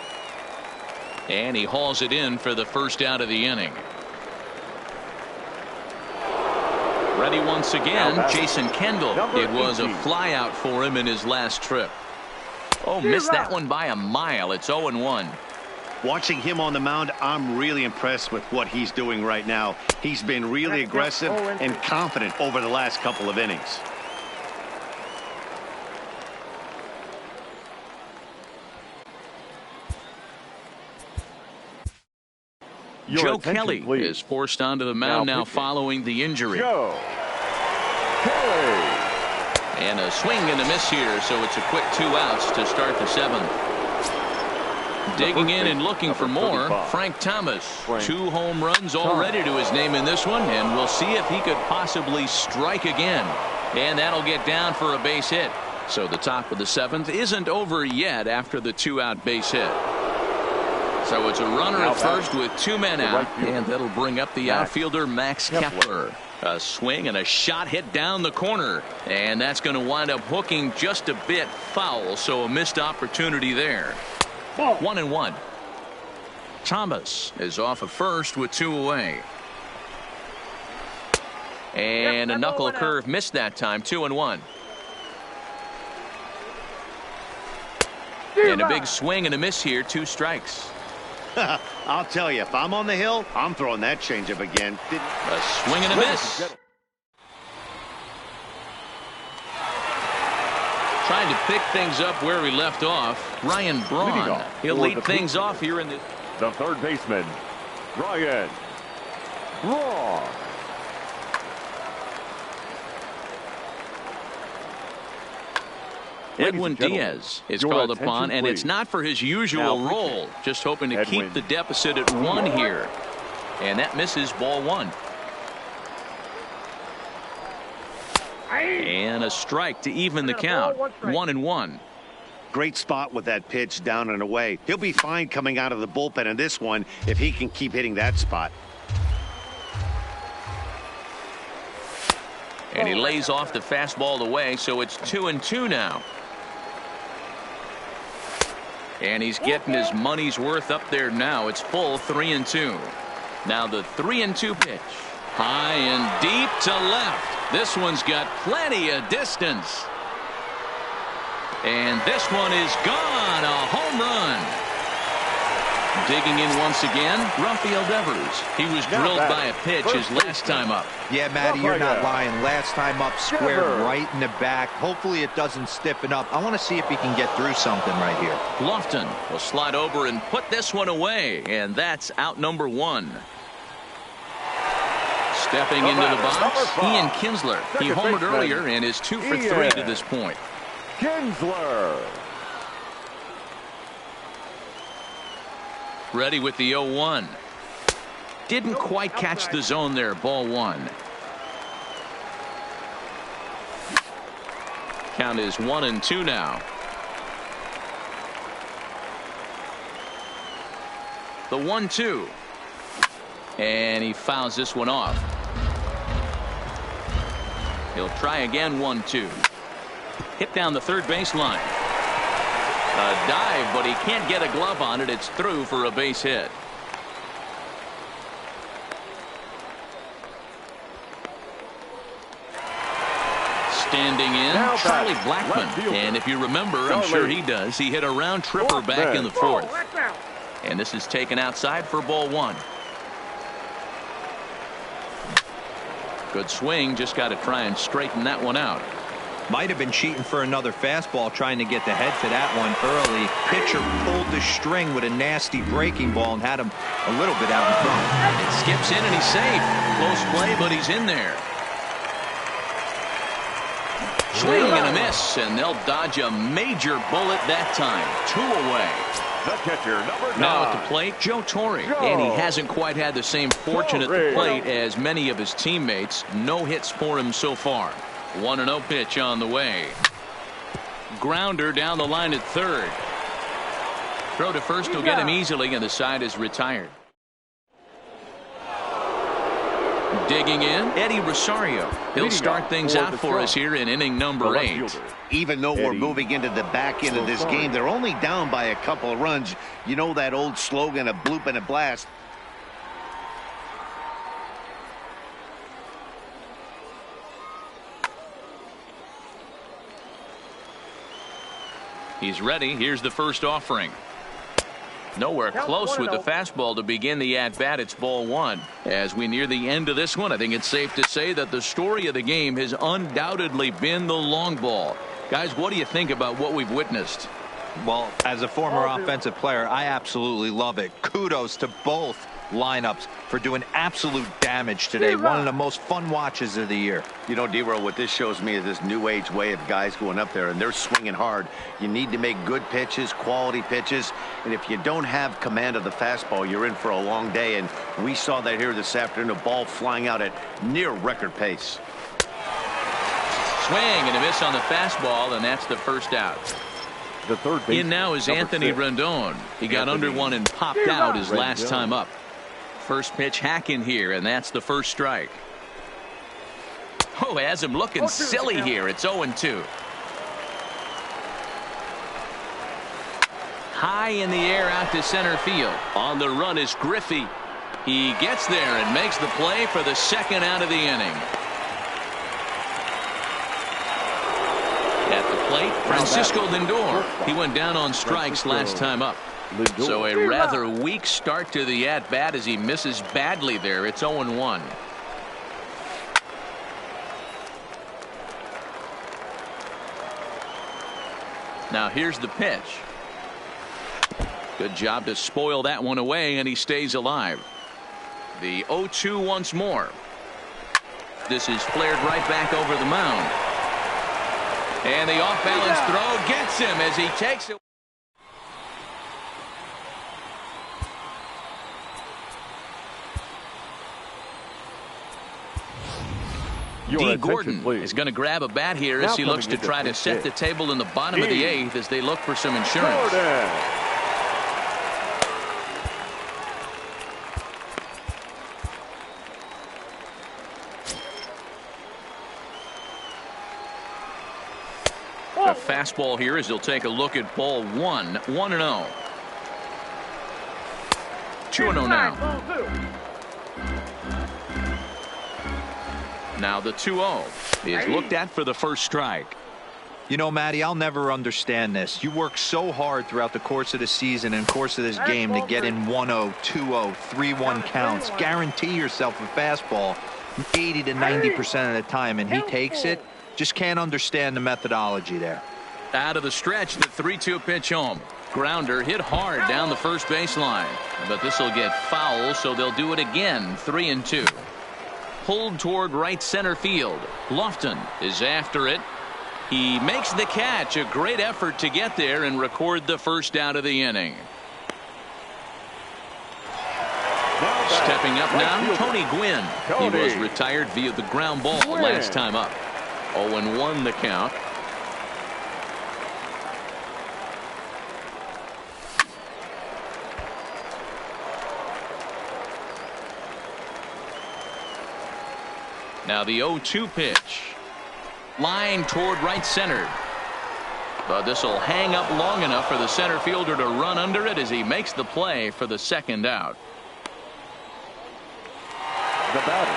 And he hauls it in for the first out of the inning. Ready once again, Jason Kendall. It was a fly out for him in his last trip. Oh, missed that one by a mile. It's 0-1. Watching him on the mound, I'm really impressed with what he's doing right now. He's been really aggressive and confident over the last couple of innings. Joe Kelly is forced onto the mound now following the injury. Joe Kelly. And a swing and a miss here, so it's a quick 2 outs to start the 7th. Digging in and looking for more, Frank Thomas. 2 home runs already to his name in this one, and we'll see if he could possibly strike again. And that'll get down for a base hit. So the top of the 7th isn't over yet after the 2-out base hit. So it's a runner at first with 2 men out, and that'll bring up the outfielder Max Kepler. A swing and a shot hit down the corner, and that's going to wind up hooking just a bit foul, so a missed opportunity there. 1-1. Thomas is off at first with 2 away. And a knuckle curve missed that time. 2-1. And a big swing and a miss here. 2 strikes. I'll tell you, if I'm on the hill, I'm throwing that changeup again. A swing and a miss. Trying to pick things up where we left off. Ryan Braun. He'll lead things off here in the 3rd baseman, Ryan Braun. Edwin Diaz is called upon, and it's not for his usual role. Just hoping to keep the deficit at 1 here. And that misses, ball 1. And a strike to even the count. 1-1. Great spot with that pitch down and away. He'll be fine coming out of the bullpen in this one if he can keep hitting that spot. And he lays off the fastball away, so it's 2-2 now. And he's getting his money's worth up there now. It's full 3-2. Now the 3-2 pitch. High and deep to left. This one's got plenty of distance. And this one is gone. A home run. Digging in once again, Rafael Devers. He was drilled by a pitch his last time up. Yeah, Matty, you're not lying. Last time up, squared right in the back. Hopefully it doesn't stiffen up. I want to see if he can get through something right here. Lofton will slide over and put this one away, and that's out number 1. Stepping into the box, Ian Kinsler. He homered earlier and is 2 for 3 to this point. Kinsler. Ready with the 0-1. Didn't quite catch the zone there. Ball 1. Count is 1-2 now. The 1-2. And he fouls this one off. He'll try again. 1-2. Hit down the third baseline. A dive, but he can't get a glove on it. It's through for a base hit. Standing in, Charlie Blackmon. And if you remember, I'm sure he does, he hit a round tripper back in the fourth. And this is taken outside for ball 1. Good swing, just got to try and straighten that one out. Might have been cheating for another fastball, trying to get the head to that one early. Pitcher pulled the string with a nasty breaking ball and had him a little bit out in front. It skips in and he's safe. Close play, but he's in there. Swing and a miss, and they'll dodge a major bullet that time. 2 away. The catcher, number 9. Now at the plate, Joe Torre. And he hasn't quite had the same fortune at the plate as many of his teammates. No hits for him so far. 1-0 pitch on the way. Grounder down the line at third. Throw to first will get him easily, and the side is retired. Digging in, Eddie Rosario. He'll start things out for us here in inning number 8. Even though we're moving into the back end of this game, they're only down by a couple of runs. You know that old slogan, a bloop and a blast. He's ready. Here's the first offering. Nowhere close with the fastball to begin the at-bat. It's ball 1. As we near the end of this one, I think it's safe to say that the story of the game has undoubtedly been the long ball. Guys, what do you think about what we've witnessed? Well, as a former offensive player, I absolutely love it. Kudos to both lineups for doing absolute damage today. One of the most fun watches of the year. You know, D-Roll, what this shows me is this new age way of guys going up there, and they're swinging hard. You need to make good pitches, quality pitches, and if you don't have command of the fastball, you're in for a long day, and we saw that here this afternoon, a ball flying out at near record pace. Swing and a miss on the fastball, and that's the first out. The third base. In now is Anthony Rendon. He got under one and popped out his last time up. First pitch hacking here, and that's the first strike. Oh, has him looking silly here. It's 0-2. High in the air out to center field. On the run is Griffey. He gets there and makes the play for the second out of the inning. At the plate, Francisco Lindor. He went down on strikes last time up. So a rather weak start to the at-bat as he misses badly there. It's 0-1. Now here's the pitch. Good job to spoil that one away, and he stays alive. The 0-2 once more. This is flared right back over the mound. And the off-balance throw gets him as he takes it. D. Gordon is going to grab a bat here as he looks to try to set the table in the bottom of the 8th as they look for some insurance. A fastball here as he'll take a look at ball 1. 1-0. 2-0 now. Now the 2-0 is looked at for the first strike. You know, Matty, I'll never understand this. You work so hard throughout the course of the season and course of this game to get in 1-0, 2-0, 3-1 counts. Guarantee yourself a fastball 80 to 90% of the time, and he takes it. Just can't understand the methodology there. Out of the stretch, the 3-2 pitch home. Grounder hit hard down the first baseline, but this will get foul, so they'll do it again. 3-2. Pulled toward right center field. Lofton is after it. He makes the catch. A great effort to get there and record the first out of the inning. Stepping up now, Tony Gwynn. He was retired via the ground ball last time up. 0-1 the count. Now the 0-2 pitch. Line toward right center. But this will hang up long enough for the center fielder to run under it as he makes the play for the second out.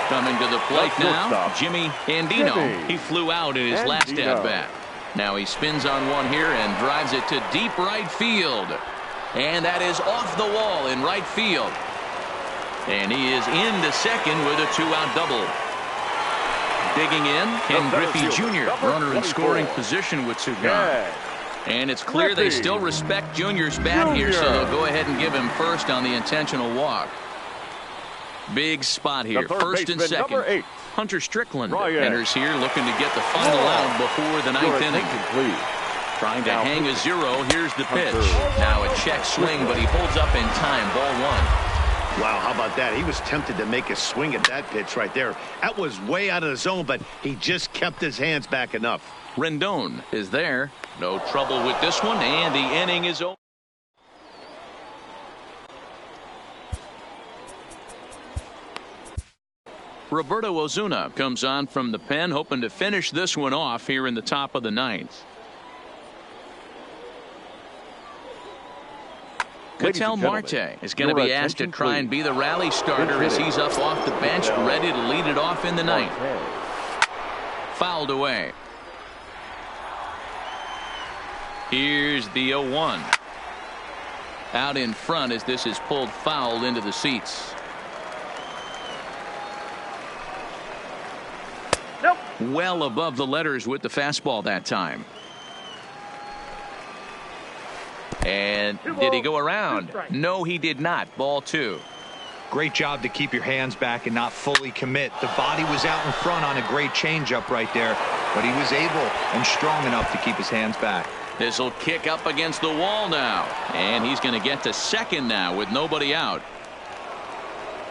Coming to the plate now, Jimmy Andino. He flew out in his last at-bat. Now he spins on one here and drives it to deep right field. And that is off the wall in right field. And he is into second with a two-out double. Digging in, Ken Griffey Jr., runner in scoring position with two gone. And it's clear they still respect Junior's bat here, so they'll go ahead and give him first on the intentional walk. Big spot here, first and second. Hunter Strickland enters here looking to get the final out before the ninth inning. Trying to hang a zero. Here's the pitch. Now a check swing, but he holds up in time. Ball one. Wow, how about that? He was tempted to make a swing at that pitch right there. That was way out of the zone, but he just kept his hands back enough. Rendon is there. No trouble with this one, and the inning is over. Roberto Ozuna comes on from the pen, hoping to finish this one off here in the top of the ninth. Ketel Marte is going to be asked to try and be the rally starter as he's up off the bench, ready to lead it off in the ninth. Fouled away. Here's the 0-1. Out in front as this is pulled foul into the seats. Nope. Well above the letters with the fastball that time. And did he go around? No, he did not. Ball two. Great job to keep your hands back and not fully commit. The body was out in front on a great changeup right there, but he was able and strong enough to keep his hands back. This will kick up against the wall now, and he's going to get to second now with nobody out.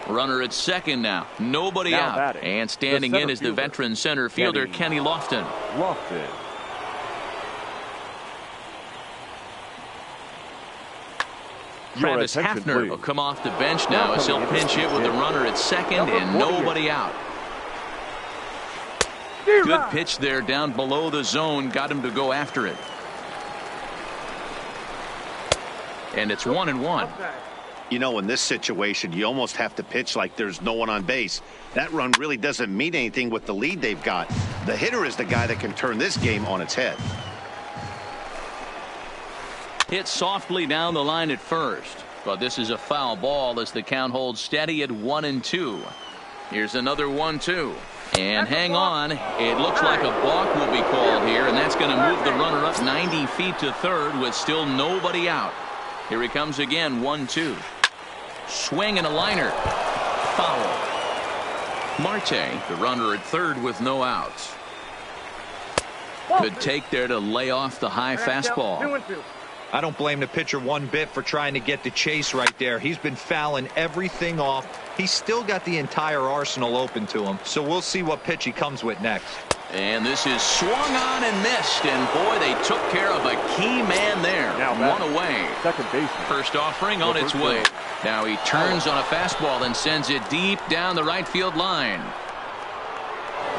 Runner at second now, nobody out, and standing in is the veteran center fielder Kenny Lofton. Travis Hafner will come off the bench now as he'll pinch hit with the runner at second and nobody out. Good pitch there down below the zone, got him to go after it. And it's 1-1. You know, in this situation, you almost have to pitch like there's no one on base. That run really doesn't mean anything with the lead they've got. The hitter is the guy that can turn this game on its head. Hit softly down the line at first, but this is a foul ball as the count holds steady at 1-2. Here's another 1-2. And hang on, it looks like a balk will be called here, and that's going to move the runner up 90 feet to third with still nobody out. Here he comes again, 1-2. Swing and a liner. Foul. Marte, the runner at third with no outs. Good take there to lay off the high fastball. I don't blame the pitcher one bit for trying to get the chase right there. He's been fouling everything off. He's still got the entire arsenal open to him. So we'll see what pitch he comes with next. And this is swung on and missed. And boy, they took care of a key man there. One away. Second base. First offering on its way. Now he turns on a fastball and sends it deep down the right field line.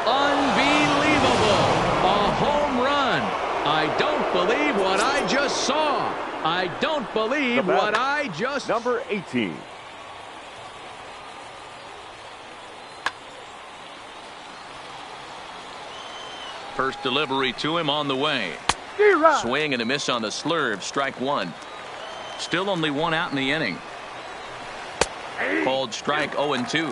Unbelievable. A home run. I don't believe what I just saw. I don't believe what I just saw. Number 18. First delivery to him on the way. Swing and a miss on the slurve. Strike one. Still only one out in the inning. Called strike 0-2.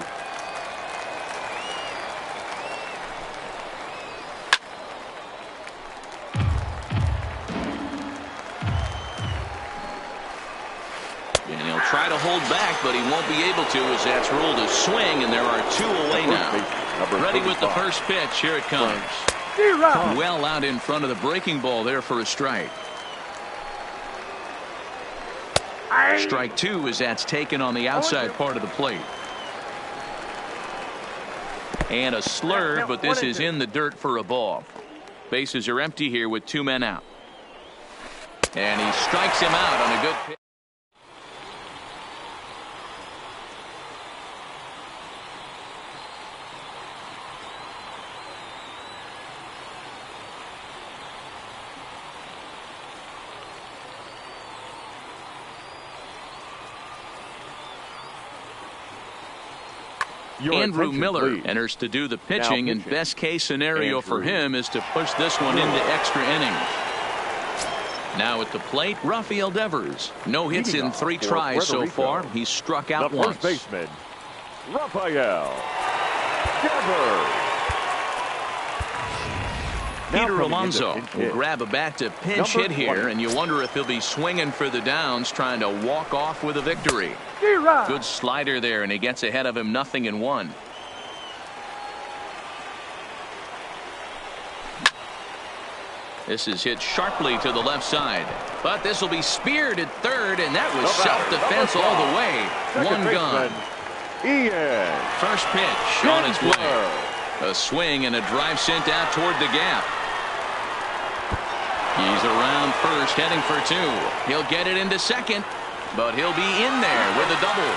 And he'll try to hold back, but he won't be able to as that's ruled a swing, and there are two away now. Ready with the first pitch. Here it comes. Well out in front of the breaking ball there for a strike. Strike two as that's taken on the outside part of the plate. And a slur, but this is in the dirt for a ball. Bases are empty here with 2 men out. And he strikes him out on a good pitch. Andrew Miller enters to do the pitching, and best case scenario for him is to push this one into extra innings. Now at the plate, Rafael Devers. No hits in 3 tries so far. He's struck out once. First baseman, Rafael Devers. Peter Alonso will grab a bat to pinch hit here, and you wonder if he'll be swinging for the downs, trying to walk off with a victory. Good slider there, and he gets ahead of him, 0-1. This is hit sharply to the left side, but this will be speared at third, and that was self-defense all the way. 1 gone. First pitch on its way. A swing and a drive sent out toward the gap. He's around first, heading for 2. He'll get it into second, but he'll be in there with a double.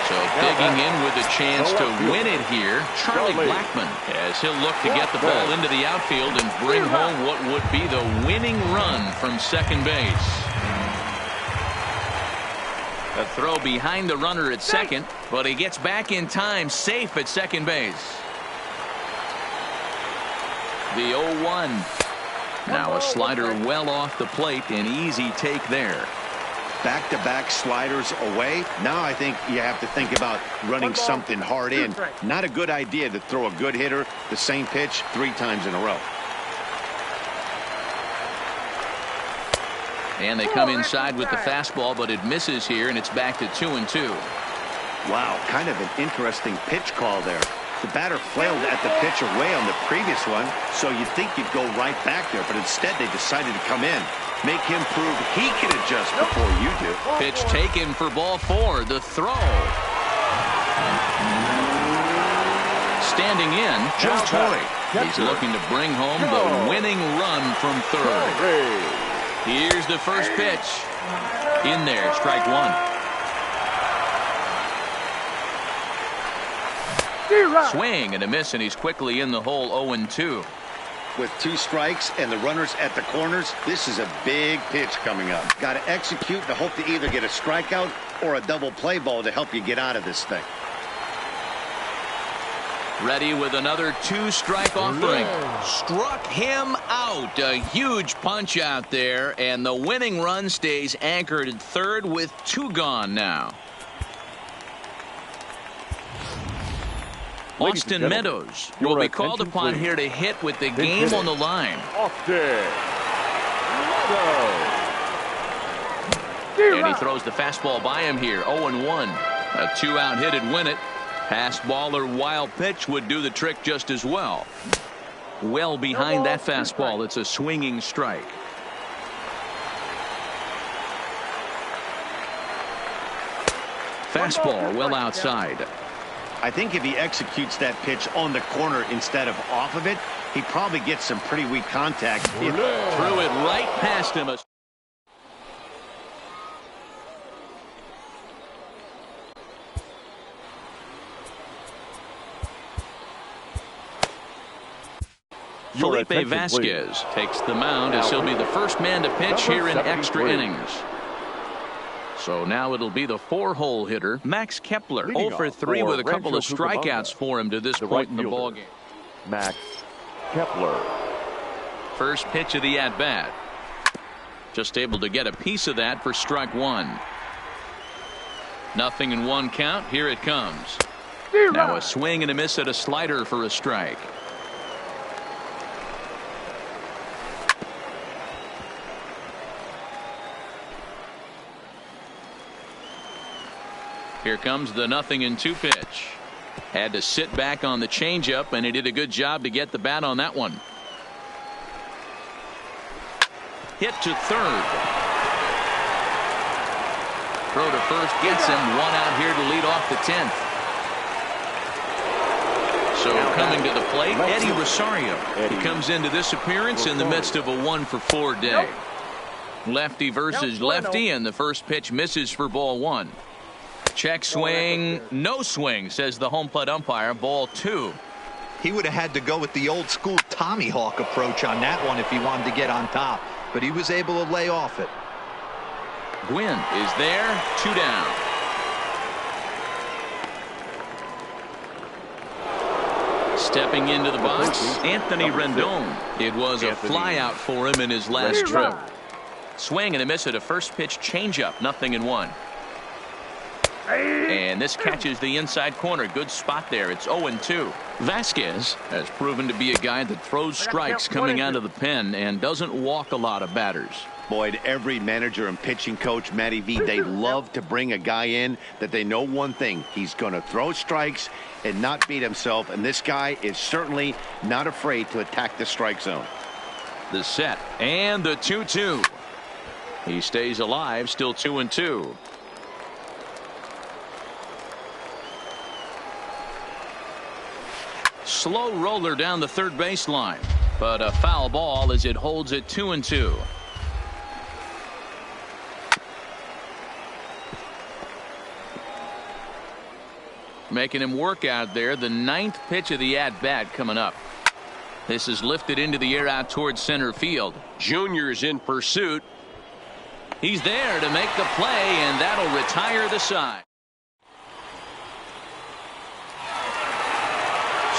So digging in with a chance to win it here, Charlie Blackmon, as he'll look to get the ball into the outfield and bring home what would be the winning run from second base. A throw behind the runner at second, but he gets back in time, safe at second base. The 0-1. Now a slider well off the plate, an easy take there. Back-to-back sliders away. Now I think you have to think about running something hard in. Not a good idea to throw a good hitter the same pitch 3 times in a row. And they come inside with the fastball, but it misses here, and it's back to 2-2. Wow, kind of an interesting pitch call there. The batter flailed at the pitch away on the previous one, so you'd think you'd go right back there, but instead they decided to come in. Make him prove he can adjust before you do. Pitch taken for ball 4. The throw. Standing in, Joe Torre. He's looking to bring home the winning run from third. Here's the first pitch. In there, strike 1. Swing and a miss, and he's quickly in the hole. 0-2. With 2 strikes and the runners at the corners, this is a big pitch coming up. Got to execute to hope to either get a strikeout or a double play ball to help you get out of this thing. Ready with another 2-strike offering. Struck him out. A huge punch out there, and the winning run stays anchored at third with 2 gone now. Austin Meadows will be called upon here to hit with the game on the line. And he throws the fastball by him here. 0-1. A 2-out hit'd win it. Pass ball or wild pitch would do the trick just as well. Well behind that fastball. It's a swinging strike. Fastball well outside. I think if he executes that pitch on the corner instead of off of it, he probably gets some pretty weak contact. Threw it right past him. Felipe Vasquez takes the mound as he'll be the first man to pitch here in extra innings. So now it'll be the 4-hole hitter, Max Kepler. 0 for 3 with a couple of strikeouts for him to this point in the ballgame. Max Kepler. First pitch of the at-bat. Just able to get a piece of that for strike 1. 0-1 count. Here it comes. Now a swing and a miss at a slider for a strike. Here comes the 0-2 pitch. Had to sit back on the changeup, and he did a good job to get the bat on that one. Hit to third. Throw to first gets him. 1 out here to lead off the 10th. So coming to the plate, Eddie Rosario. He comes into this appearance in the midst of a 1-for-4 day. Lefty versus lefty, and the first pitch misses for ball 1. Check swing, no swing, says the home plate umpire. Ball 2. He would have had to go with the old school Tommy Hawk approach on that one if he wanted to get on top, but he was able to lay off it. Gwynn is there, 2 down. Stepping into the box, Anthony Rendon. It was a flyout for him in his last trip. Swing and a miss at a first pitch changeup, 0-1. And this catches the inside corner. Good spot there. It's 0-2. Vasquez has proven to be a guy that throws strikes coming out of the pen and doesn't walk a lot of batters. Boyd, every manager and pitching coach, Matty V, they love to bring a guy in that they know one thing. He's going to throw strikes and not beat himself, and this guy is certainly not afraid to attack the strike zone. The set and the 2-2. He stays alive, still 2-2. Slow roller down the third baseline, but a foul ball as it holds it 2-2. Making him work out there. The 9th pitch of the at-bat coming up. This is lifted into the air out towards center field. Junior's in pursuit. He's there to make the play, and that'll retire the side.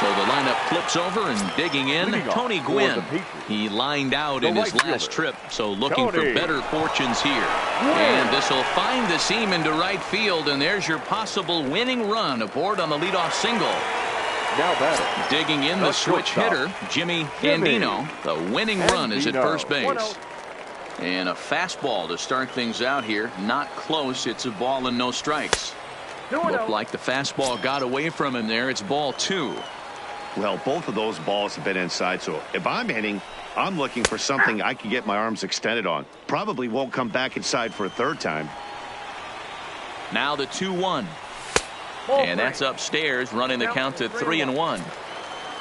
So the lineup flips over and digging in, Tony Gwynn. He lined out in his last trip, so looking for better fortunes here. And this will find the seam into right field, and there's your possible winning run aboard on the leadoff single. Now batting. Digging in the switch hitter, Jimmy Andino. The winning run is at first base. And a fastball to start things out here. Not close. It's a ball and no strikes. Looked like the fastball got away from him there. It's ball 2. Well, both of those balls have been inside, so if I'm hitting, I'm looking for something I can get my arms extended on. Probably won't come back inside for a third time. Now the 2-1. And that's upstairs, running the count to 3-1.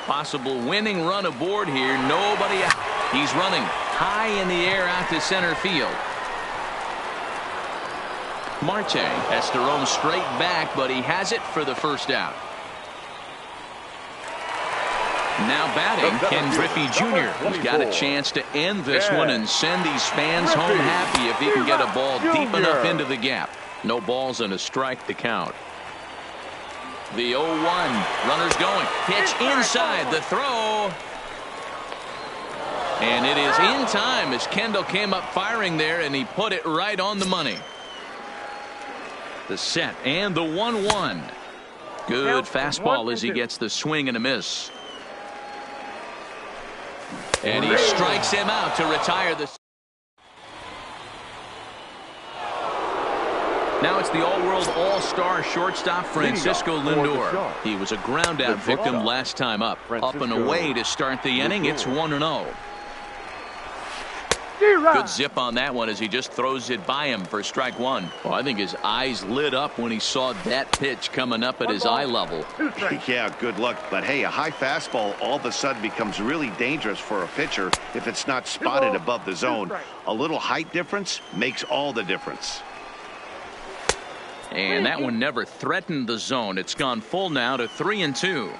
Possible winning run aboard here. Nobody out. He's running high in the air out to center field. Marte has to roam straight back, but he has it for the first out. Now batting, Ken Griffey Jr. He's got a chance to end this one and send these fans home happy if he can get a ball deep enough into the gap. No balls and a strike to count. The 0-1. Runners going. Pitch inside. The throw. And it is in time as Kendall came up firing there, and he put it right on the money. The set and the 1-1. Good fastball as he gets the swing and a miss. And he strikes him out to retire the. Now it's the all-world all-star shortstop Francisco Lindor. He was a ground-out victim last time up. Up and away to start the inning. It's 1-0. Good zip on that one as he just throws it by him for strike 1. Well, I think his eyes lit up when he saw that pitch coming up at his eye level. Yeah, good luck. But hey, a high fastball all of a sudden becomes really dangerous for a pitcher if it's not spotted above the zone. A little height difference makes all the difference. And that one never threatened the zone. It's gone full now to 3-2.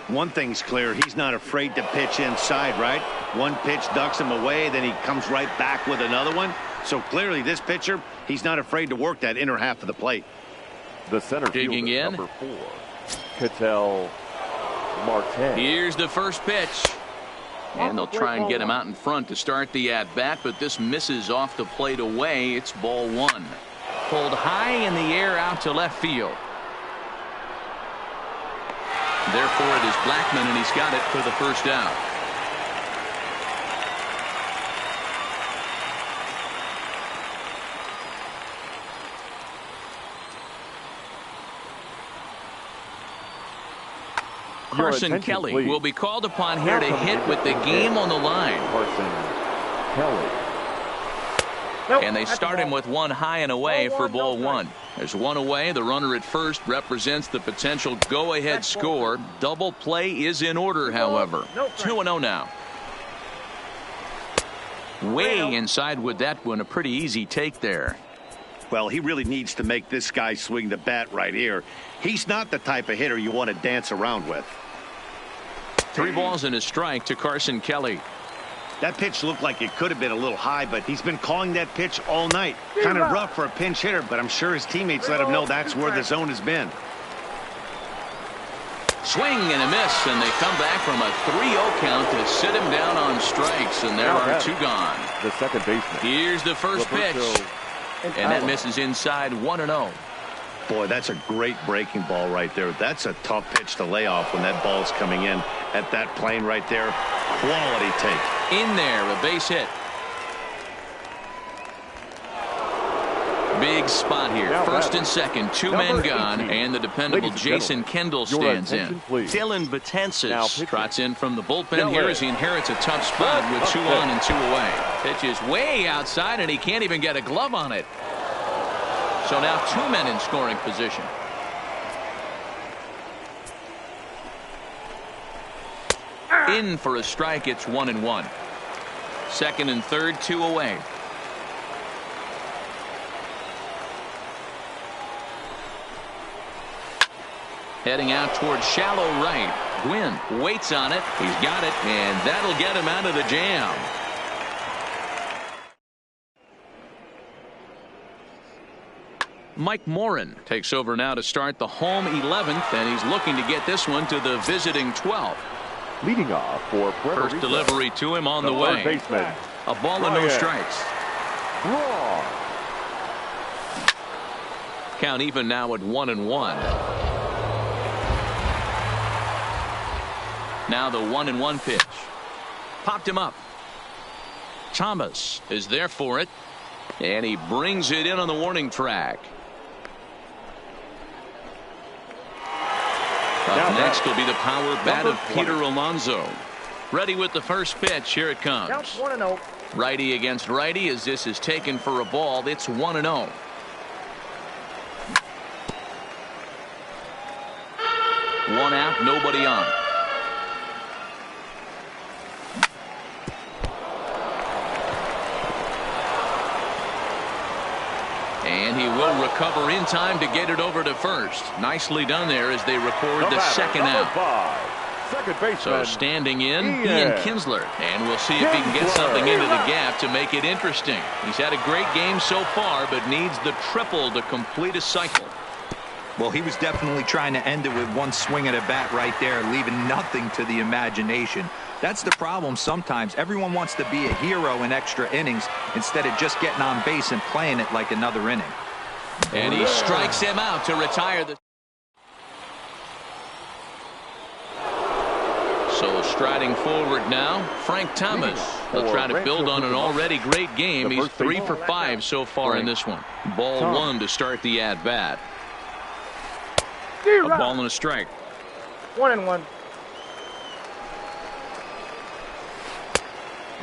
One thing's clear, he's not afraid to pitch inside, right? One pitch ducks him away, then he comes right back with another one. So clearly this pitcher, he's not afraid to work that inner half of the plate. The center digging in. Number 4, Ketel Marte. Here's the first pitch. And they'll try and get him out in front to start the at-bat, but this misses off the plate away. It's ball 1. Pulled high in the air out to left field. Therefore, it is Blackman, and he's got it for the first out. Carson Kelly will be called upon here to hit with the game on the line. Carson Kelly. And they start him with one high and away for ball 1. There's one away. The runner at first represents the potential go-ahead score. Double play is in order, however. 2-0 now. Way inside with that one. A pretty easy take there. Well, he really needs to make this guy swing the bat right here. He's not the type of hitter you want to dance around with. 3 balls and a strike to Carson Kelly. That pitch looked like it could have been a little high, but he's been calling that pitch all night. Kind of rough for a pinch hitter, but I'm sure his teammates let him know that's where the zone has been. Swing and a miss, and they come back from a 3-0 count to sit him down on strikes, and there are 2 gone. The second baseman. Here's the first pitch, and that misses inside 1-0. Boy, that's a great breaking ball right there. That's a tough pitch to lay off when that ball's coming in at that plane right there. Quality take. In there, a base hit. Big spot here. First and second, 2 men gone, and the dependable Jason Kendall stands in. Dylan Betances trots in from the bullpen here as he inherits a tough spot with 2 on and 2 away. Pitch is way outside, and he can't even get a glove on it. So now 2 men in scoring position. In for a strike. It's 1-1. Second and third, 2 away. Heading out toward shallow right. Gwynn waits on it. He's got it, and that'll get him out of the jam. Mike Morin takes over now to start the home 11th, and he's looking to get this one to the visiting 12th. Leading off for Puerto First Rico, delivery to him on the way. Baseman. A ball and no strikes. Raw. Count even now at 1-1. Now the 1-1 pitch. Popped him up. Thomas is there for it, and he brings it in on the warning track. Up next will be the power bat of Peter Alonso. Ready with the first pitch. Here it comes. 1-0. Righty against righty as this is taken for a ball. It's 1-0. One out, nobody on. And he will recover in time to get it over to first. Nicely done there as they record the second out. Second baseman. So standing in, Ian Kinsler. And we'll see if he can get something into the gap to make it interesting. He's had a great game so far, but needs the triple to complete a cycle. Well, he was definitely trying to end it with one swing at a bat right there, leaving nothing to the imagination. That's the problem sometimes. Everyone wants to be a hero in extra innings instead of just getting on base and playing it like another inning. And he strikes him out to retire the... So striding forward now, Frank Thomas. He'll try to build on an already great game. He's 3 for 5 so far in this one. Ball 1 to start the at-bat. A ball and a strike. 1-1.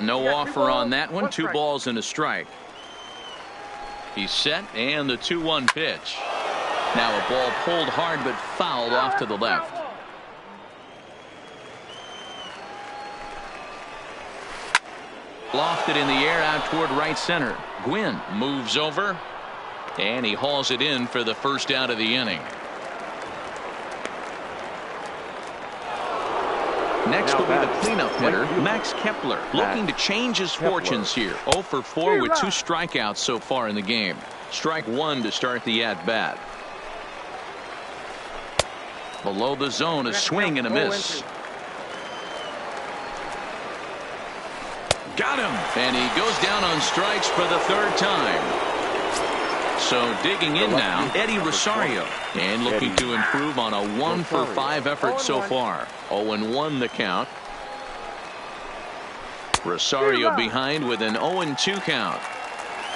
No offer on that one. 2 balls and a strike. He's set, and the 2-1 pitch. Now a ball pulled hard but fouled off to the left. Lofted in the air out toward right center. Gwynn moves over, and he hauls it in for the first out of the inning. Next will be the cleanup hitter, Max Kepler, looking to change his fortunes here. 0 for 4 with 2 strikeouts so far in the game. Strike 1 to start the at-bat. Below the zone, a swing and a miss. Got him! And he goes down on strikes for the 3rd time. So digging in now, Eddie Rosario, and looking to improve on a 1 for 5 effort so far. 0-1 the count. Rosario behind with an 0-2 count.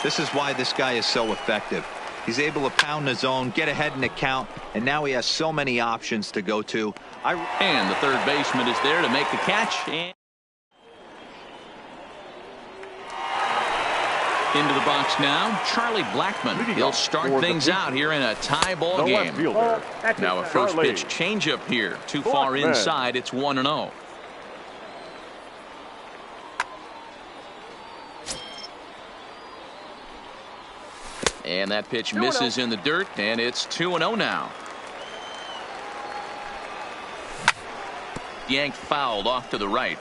This is why this guy is so effective. He's able to pound the zone, get ahead in the count, and now he has so many options to go to. And the third baseman is there to make the catch. And Into the box now, Charlie Blackmon. He'll start things out here in a tie ball game. Now a first pitch changeup here. Too far inside. It's 1-0. And that pitch misses in the dirt, and it's 2-0 now. Yanked fouled off to the right.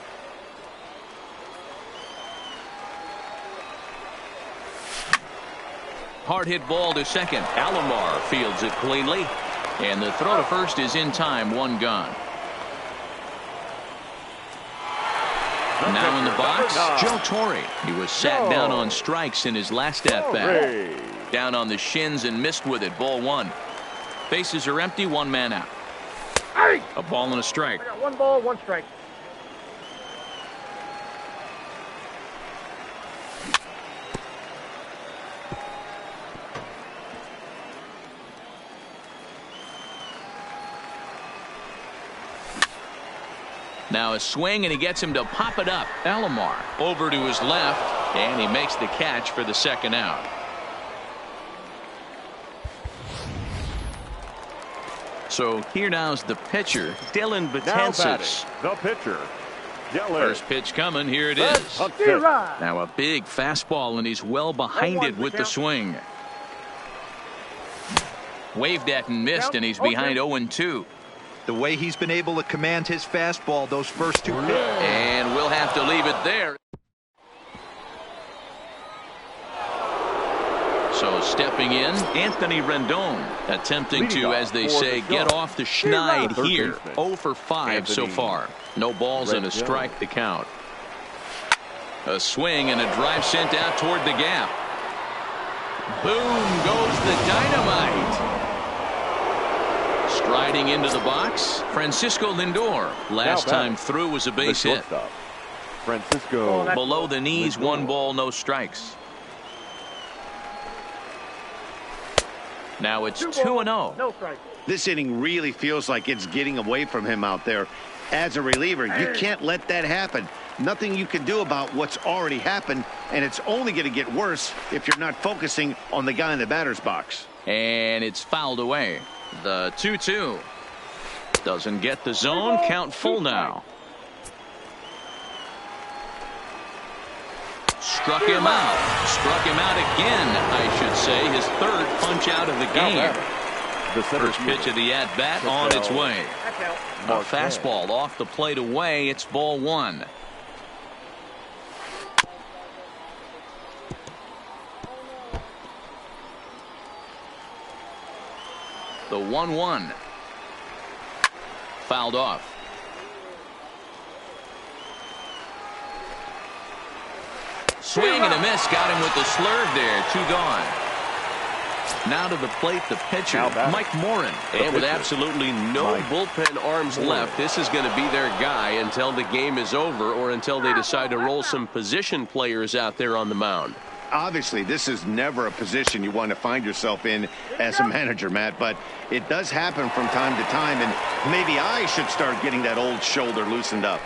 Hard hit ball to second. Alomar fields it cleanly. And the throw to first is in time. One gone. Now in the box, Joe Torre. He was sat down on strikes in his last at-bat. Down on the shins and missed with it. Ball one. Bases are empty. One man out. A ball and a strike. I got 1 ball, 1 strike. Now a swing, and he gets him to pop it up. Alomar over to his left, and he makes the catch for the second out. So here now's the pitcher, Dylan Betances. The pitcher, Dylan. First pitch coming. Here it is. Now a big fastball, and he's well behind it with the swing. Waved at and missed, and he's behind 0-2. The way he's been able to command his fastball those first 2 pitches. And we'll have to leave it there. So stepping in, Anthony Rendon attempting to, as they say, get off the schneid here. 0 for 5 so far. No balls and a strike to count. A swing and a drive sent out toward the gap. Boom goes the dynamite. Striding into the box, Francisco Lindor. Last time through was a base hit. Francisco. Below the knees, 1 ball, no strikes. Now it's 2-0. No strike. This inning really feels like it's getting away from him out there. As a reliever, you can't let that happen. Nothing you can do about what's already happened, and it's only going to get worse if you're not focusing on the guy in the batter's box. And it's fouled away. The 2-2 doesn't get the zone. Count full now. Struck him out. Struck him out again, I should say. His 3rd punch out of the game. The first pitch of the at-bat on its way. A fastball off the plate away. It's ball 1. The 1-1. Fouled off. Swing and a miss. Got him with the slurve there. 2 gone. Now to the plate, the pitcher, Mike Morin. And with absolutely no bullpen arms left, this is going to be their guy until the game is over or until they decide to roll some position players out there on the mound. Obviously, this is never a position you want to find yourself in as a manager, Matt, but it does happen from time to time, and maybe I should start getting that old shoulder loosened up.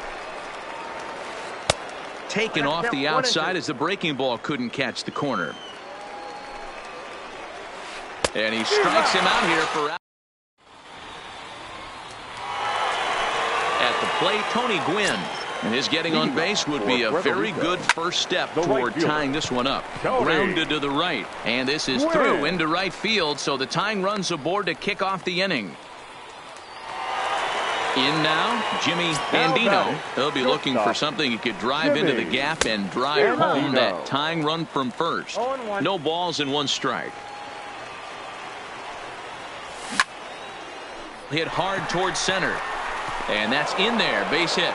Taken off the outside as the breaking ball couldn't catch the corner. And he strikes him out here for out. At the plate, Tony Gwynn. And his getting on base would be a very good first step toward tying this one up. Grounded to the right. And this is through into right field, so the tying run's aboard to kick off the inning. In now, Jimmy Andino. He'll be looking for something he could drive into the gap and drive home that tying run from first. No balls and 1 strike. Hit hard towards center. And that's in there. Base hit.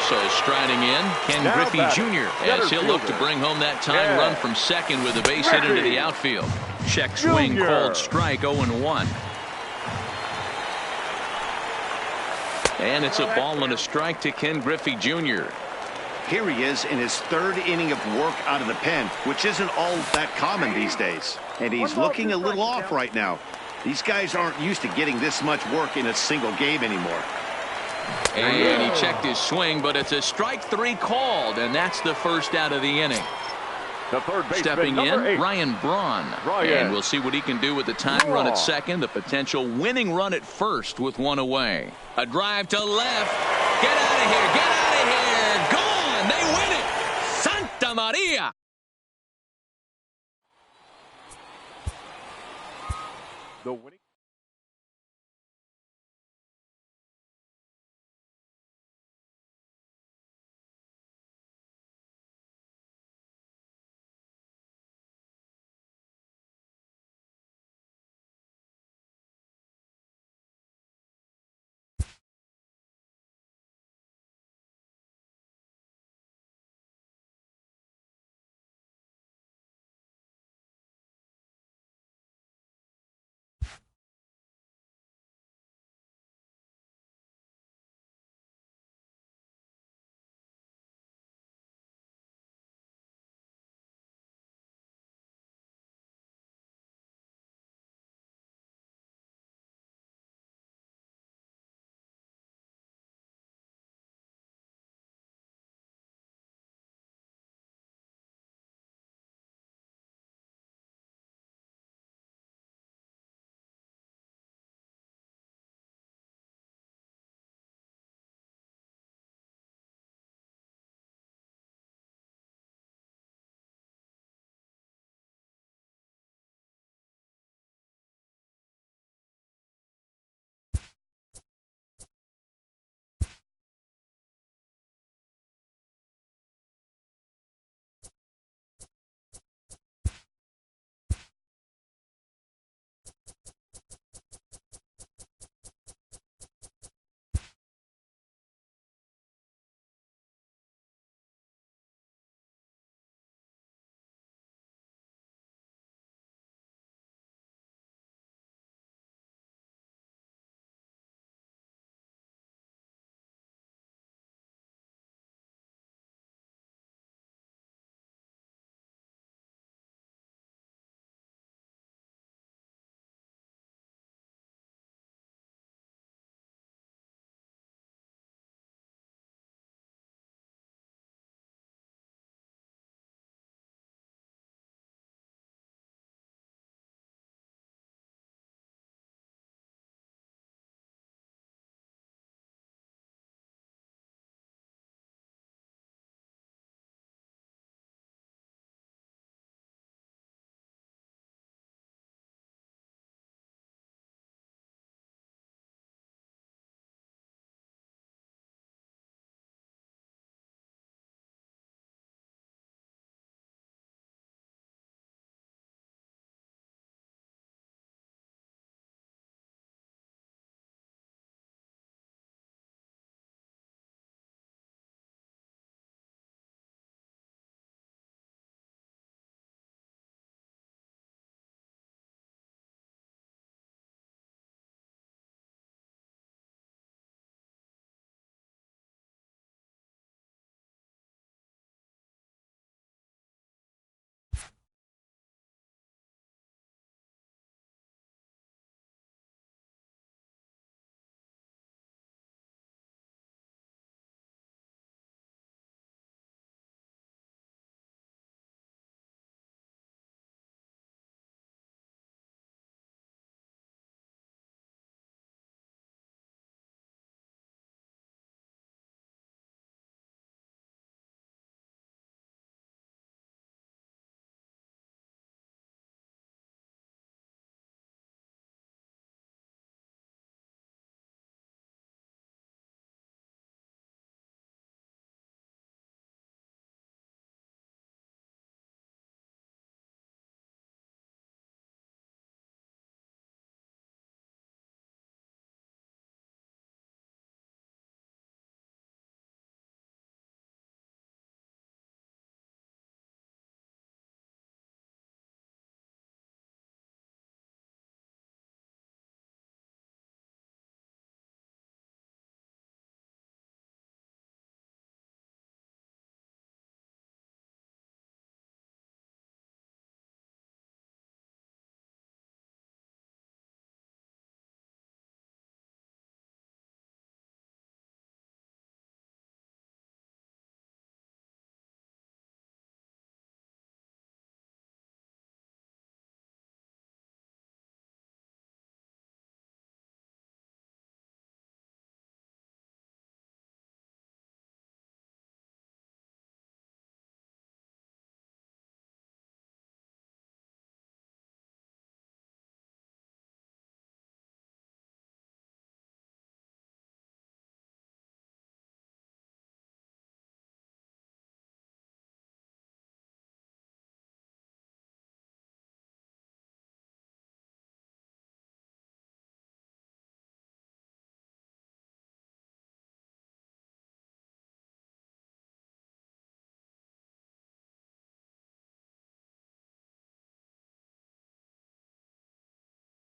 So striding in, Ken Griffey Jr. as he'll look to bring home that tying run from second with a base hit into the outfield. Check swing, called strike, 0-1. And it's a ball and a strike to Ken Griffey Jr. Here he is in his 3rd inning of work out of the pen, which isn't all that common these days. And he's looking a little off right now. These guys aren't used to getting this much work in a single game anymore. And he checked his swing, but it's a strike 3 called, and that's the first out of the inning. The third baseman, Stepping in, number 8. Ryan Braun. And we'll see what he can do with the tying run at second, the potential winning run at first with one away. A drive to left. Get out of here. Get out of here. Gone. They win it. Santa Maria. The winning